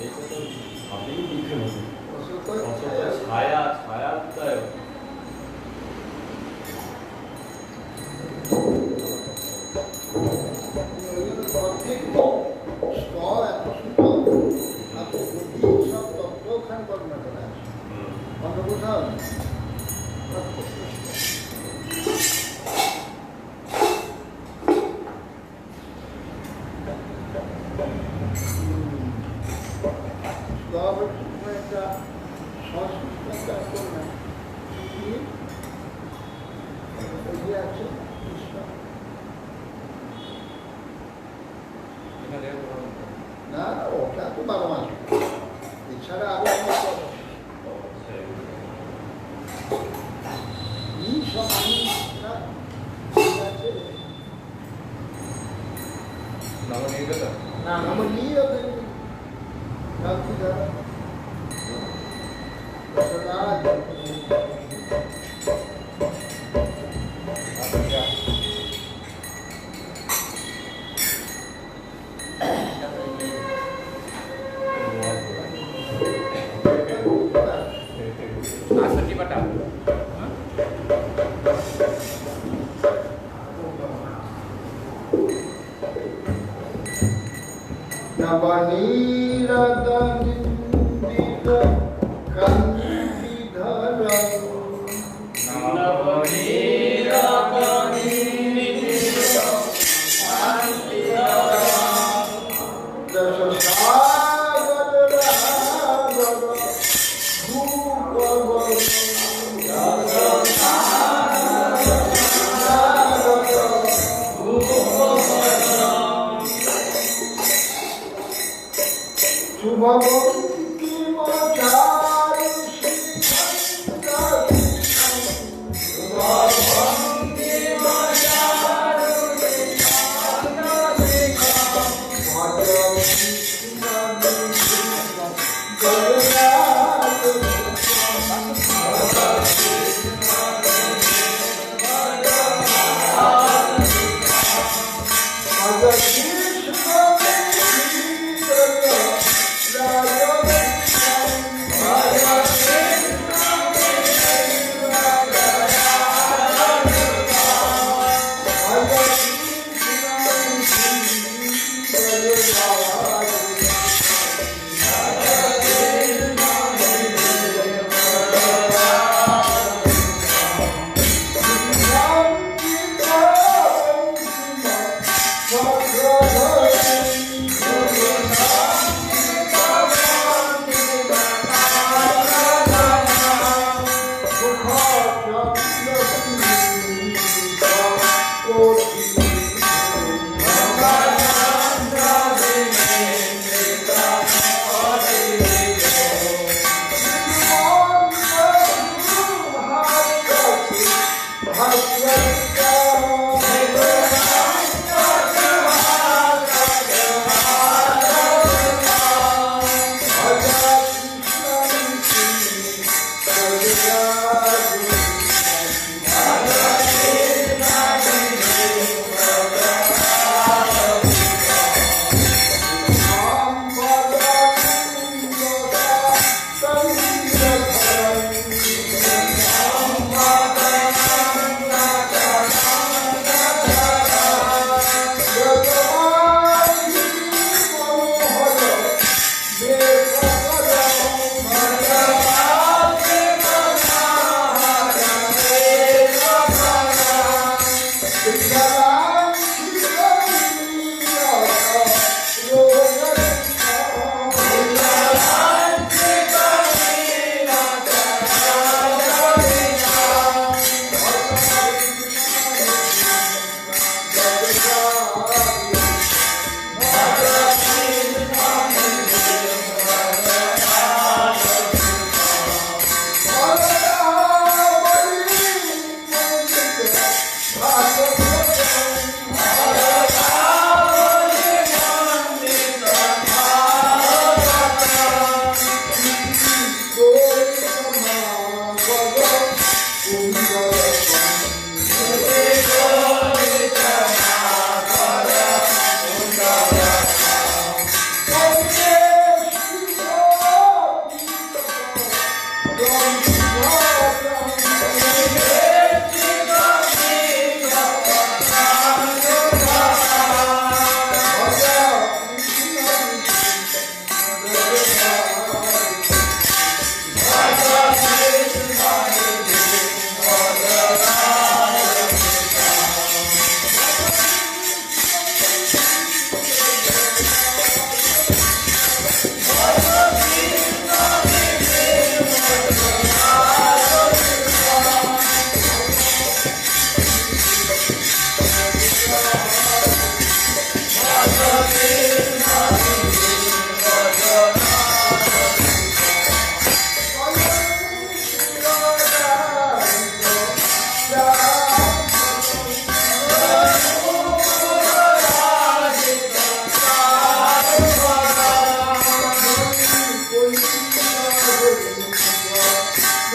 এইটা তো আপনি লিখে বসে অসতার ছায়া ছায়া সত্তায় প্রত্যেক স্তর এত সুন্দর, এত গভীর অন্য কোথাও একটা সংস্কৃত করলাম আছে না ওটা তো 12 মাস এছাড়া আরো অনেক সব আছে নমনীয়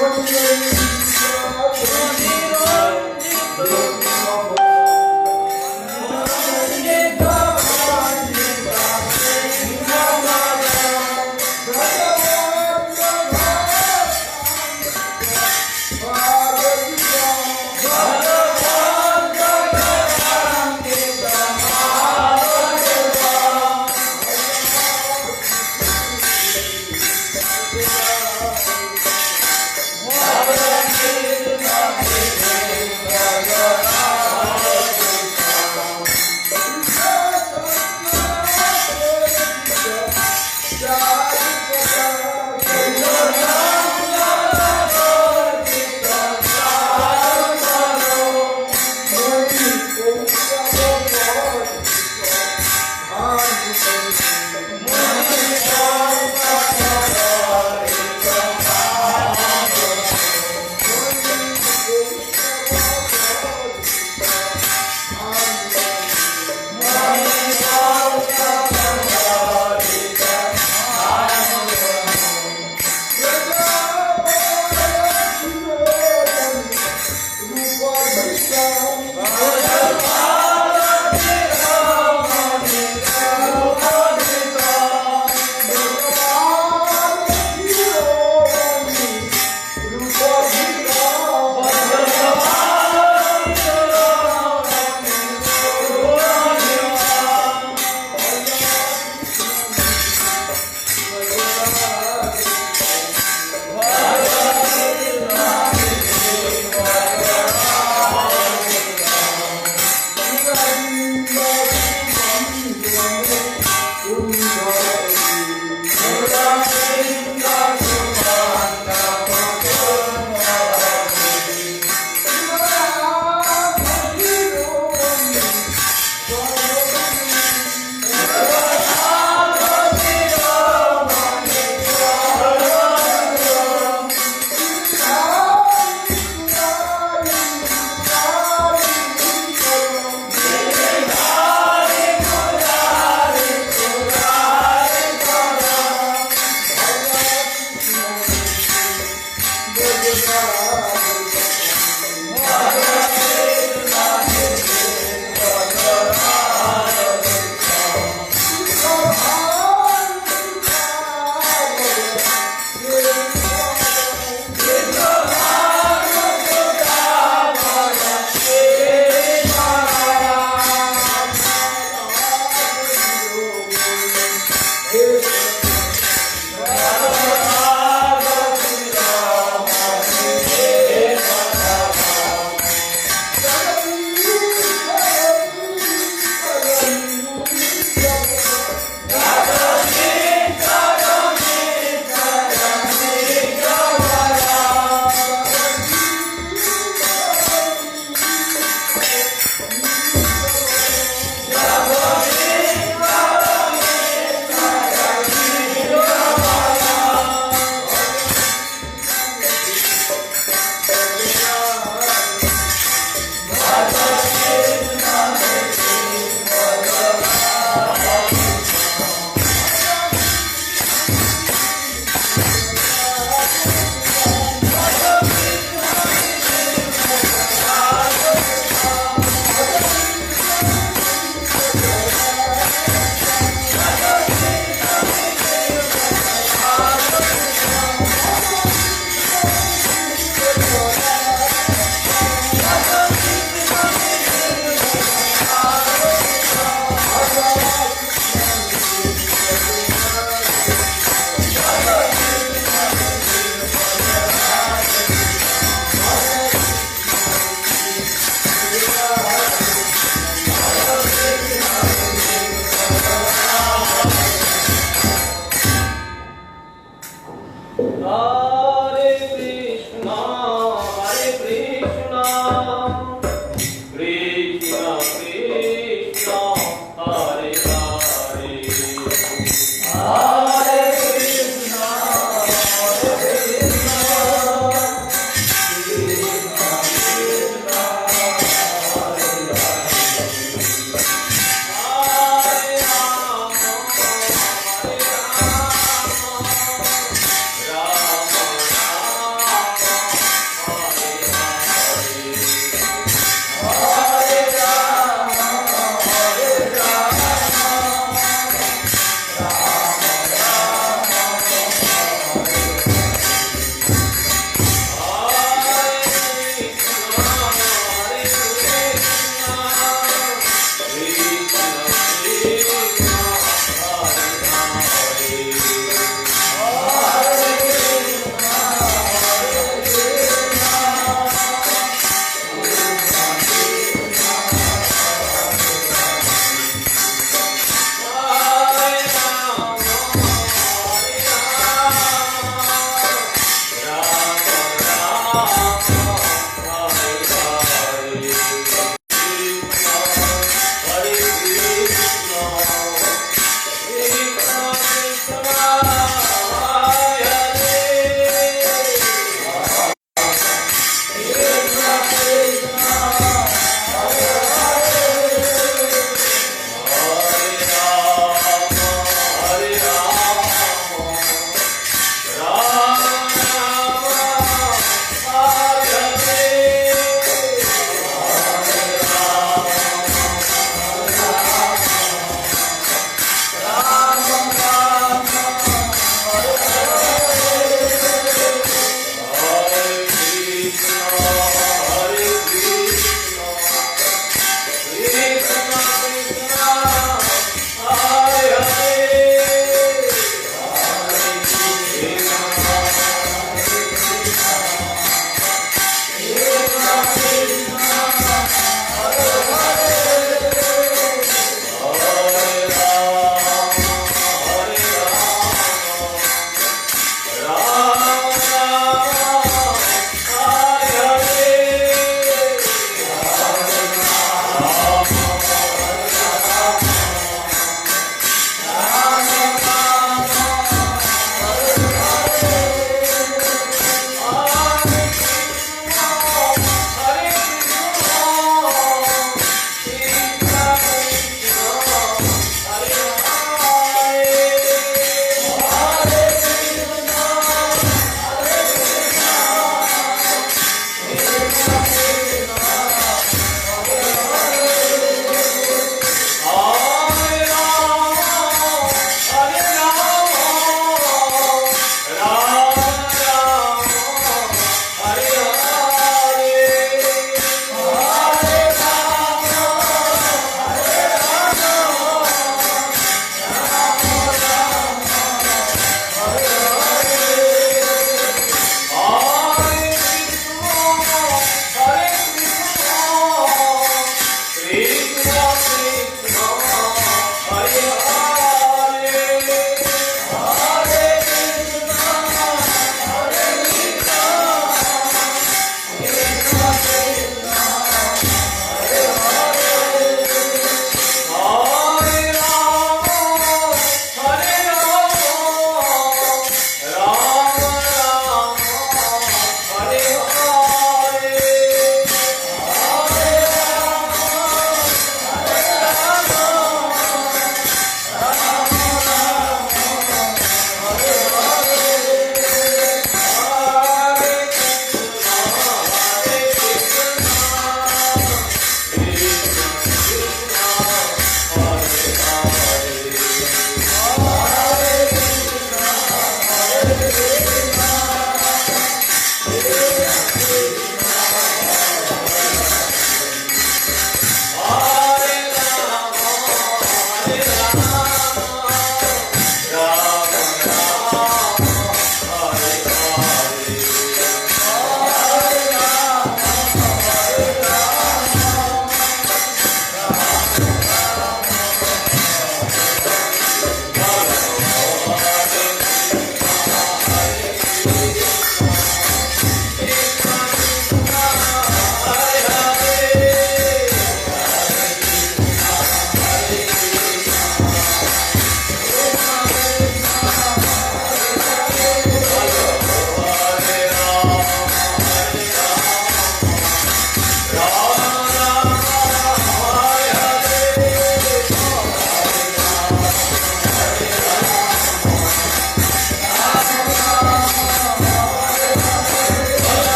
Hare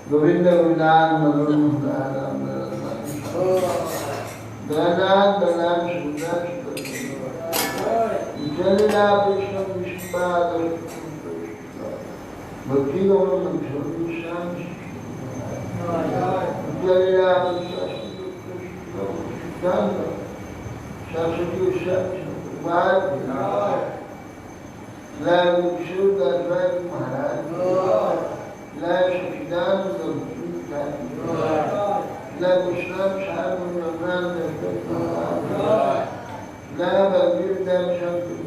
गोविंद गोविंदान मधुरम गणान गणान सुंदर जलिला विष्णु विष्णुपाद भक्ति गौरव विष्णुशान जलिला सरस्वती कुमार लय विष्णु दर्शन महाराज लय सचिदानंद लय विष्णु शांति नंदन लय बलवीर देव शंकर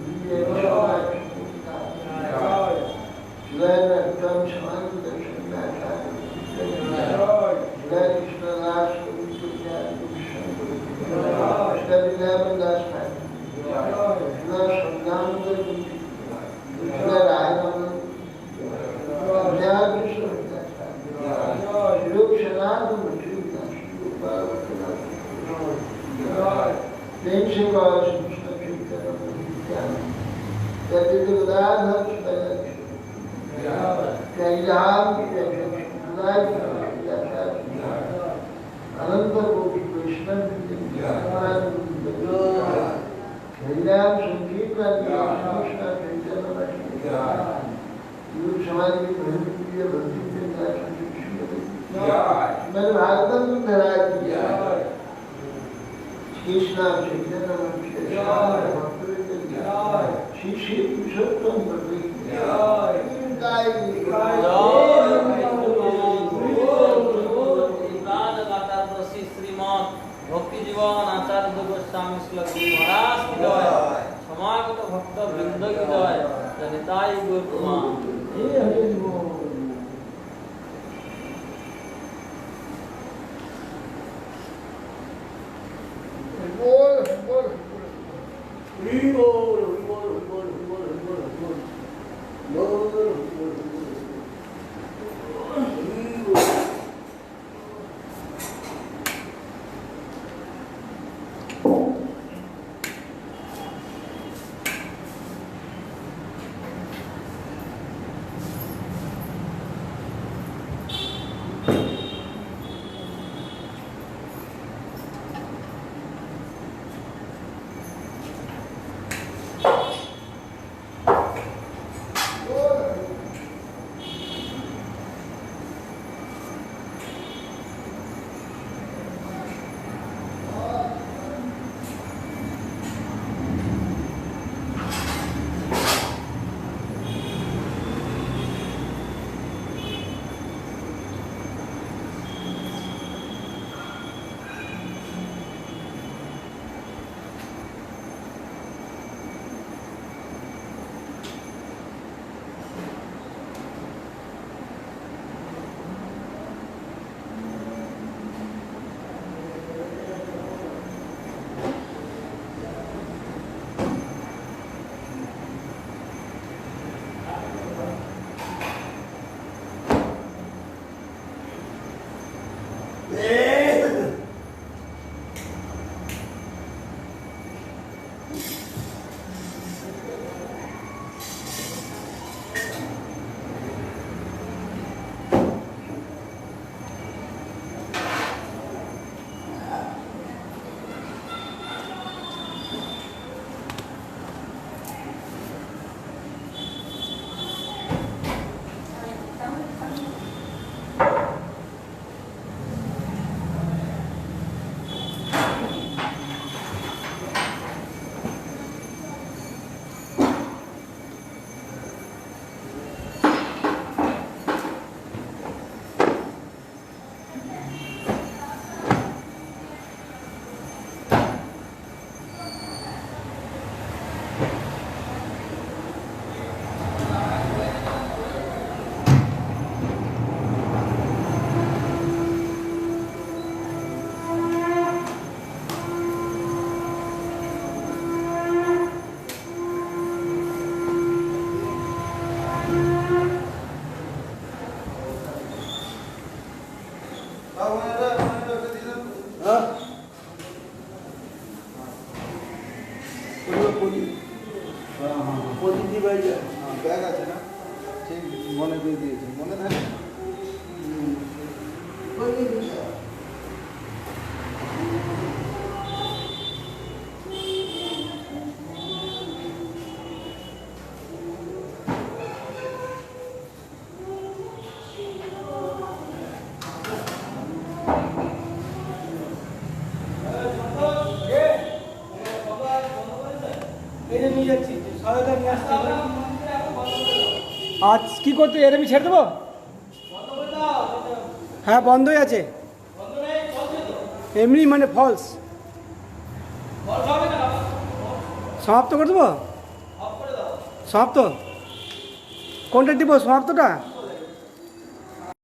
लय नटम शांत दर्शन लय कृष्णदास दास अनंत कोटि वैष्णव हरिनाम संकीर्तन कृष्ण चैतन्य समाज की भक्ति मैंने भागवत में धराया कृष्ण चैतन्य श्री श्री पुरुषोत्तम भक्ति जीवन आचार्य गोस्वामी श्लोक महाराज की जय समागत भक्त वृंद की जय जनिताई गुरुकुमार ঠিক মনে করে দিয়েছে, মনে থাকে না? আজ কি করতে এর আমি ছেড়ে দেবো? হ্যাঁ বন্ধই আছে, এমনি মানে ফলস। সমাপ্ত করে দেবো? সমাপ্ত কোনটা দিব, সমাপ্তটা?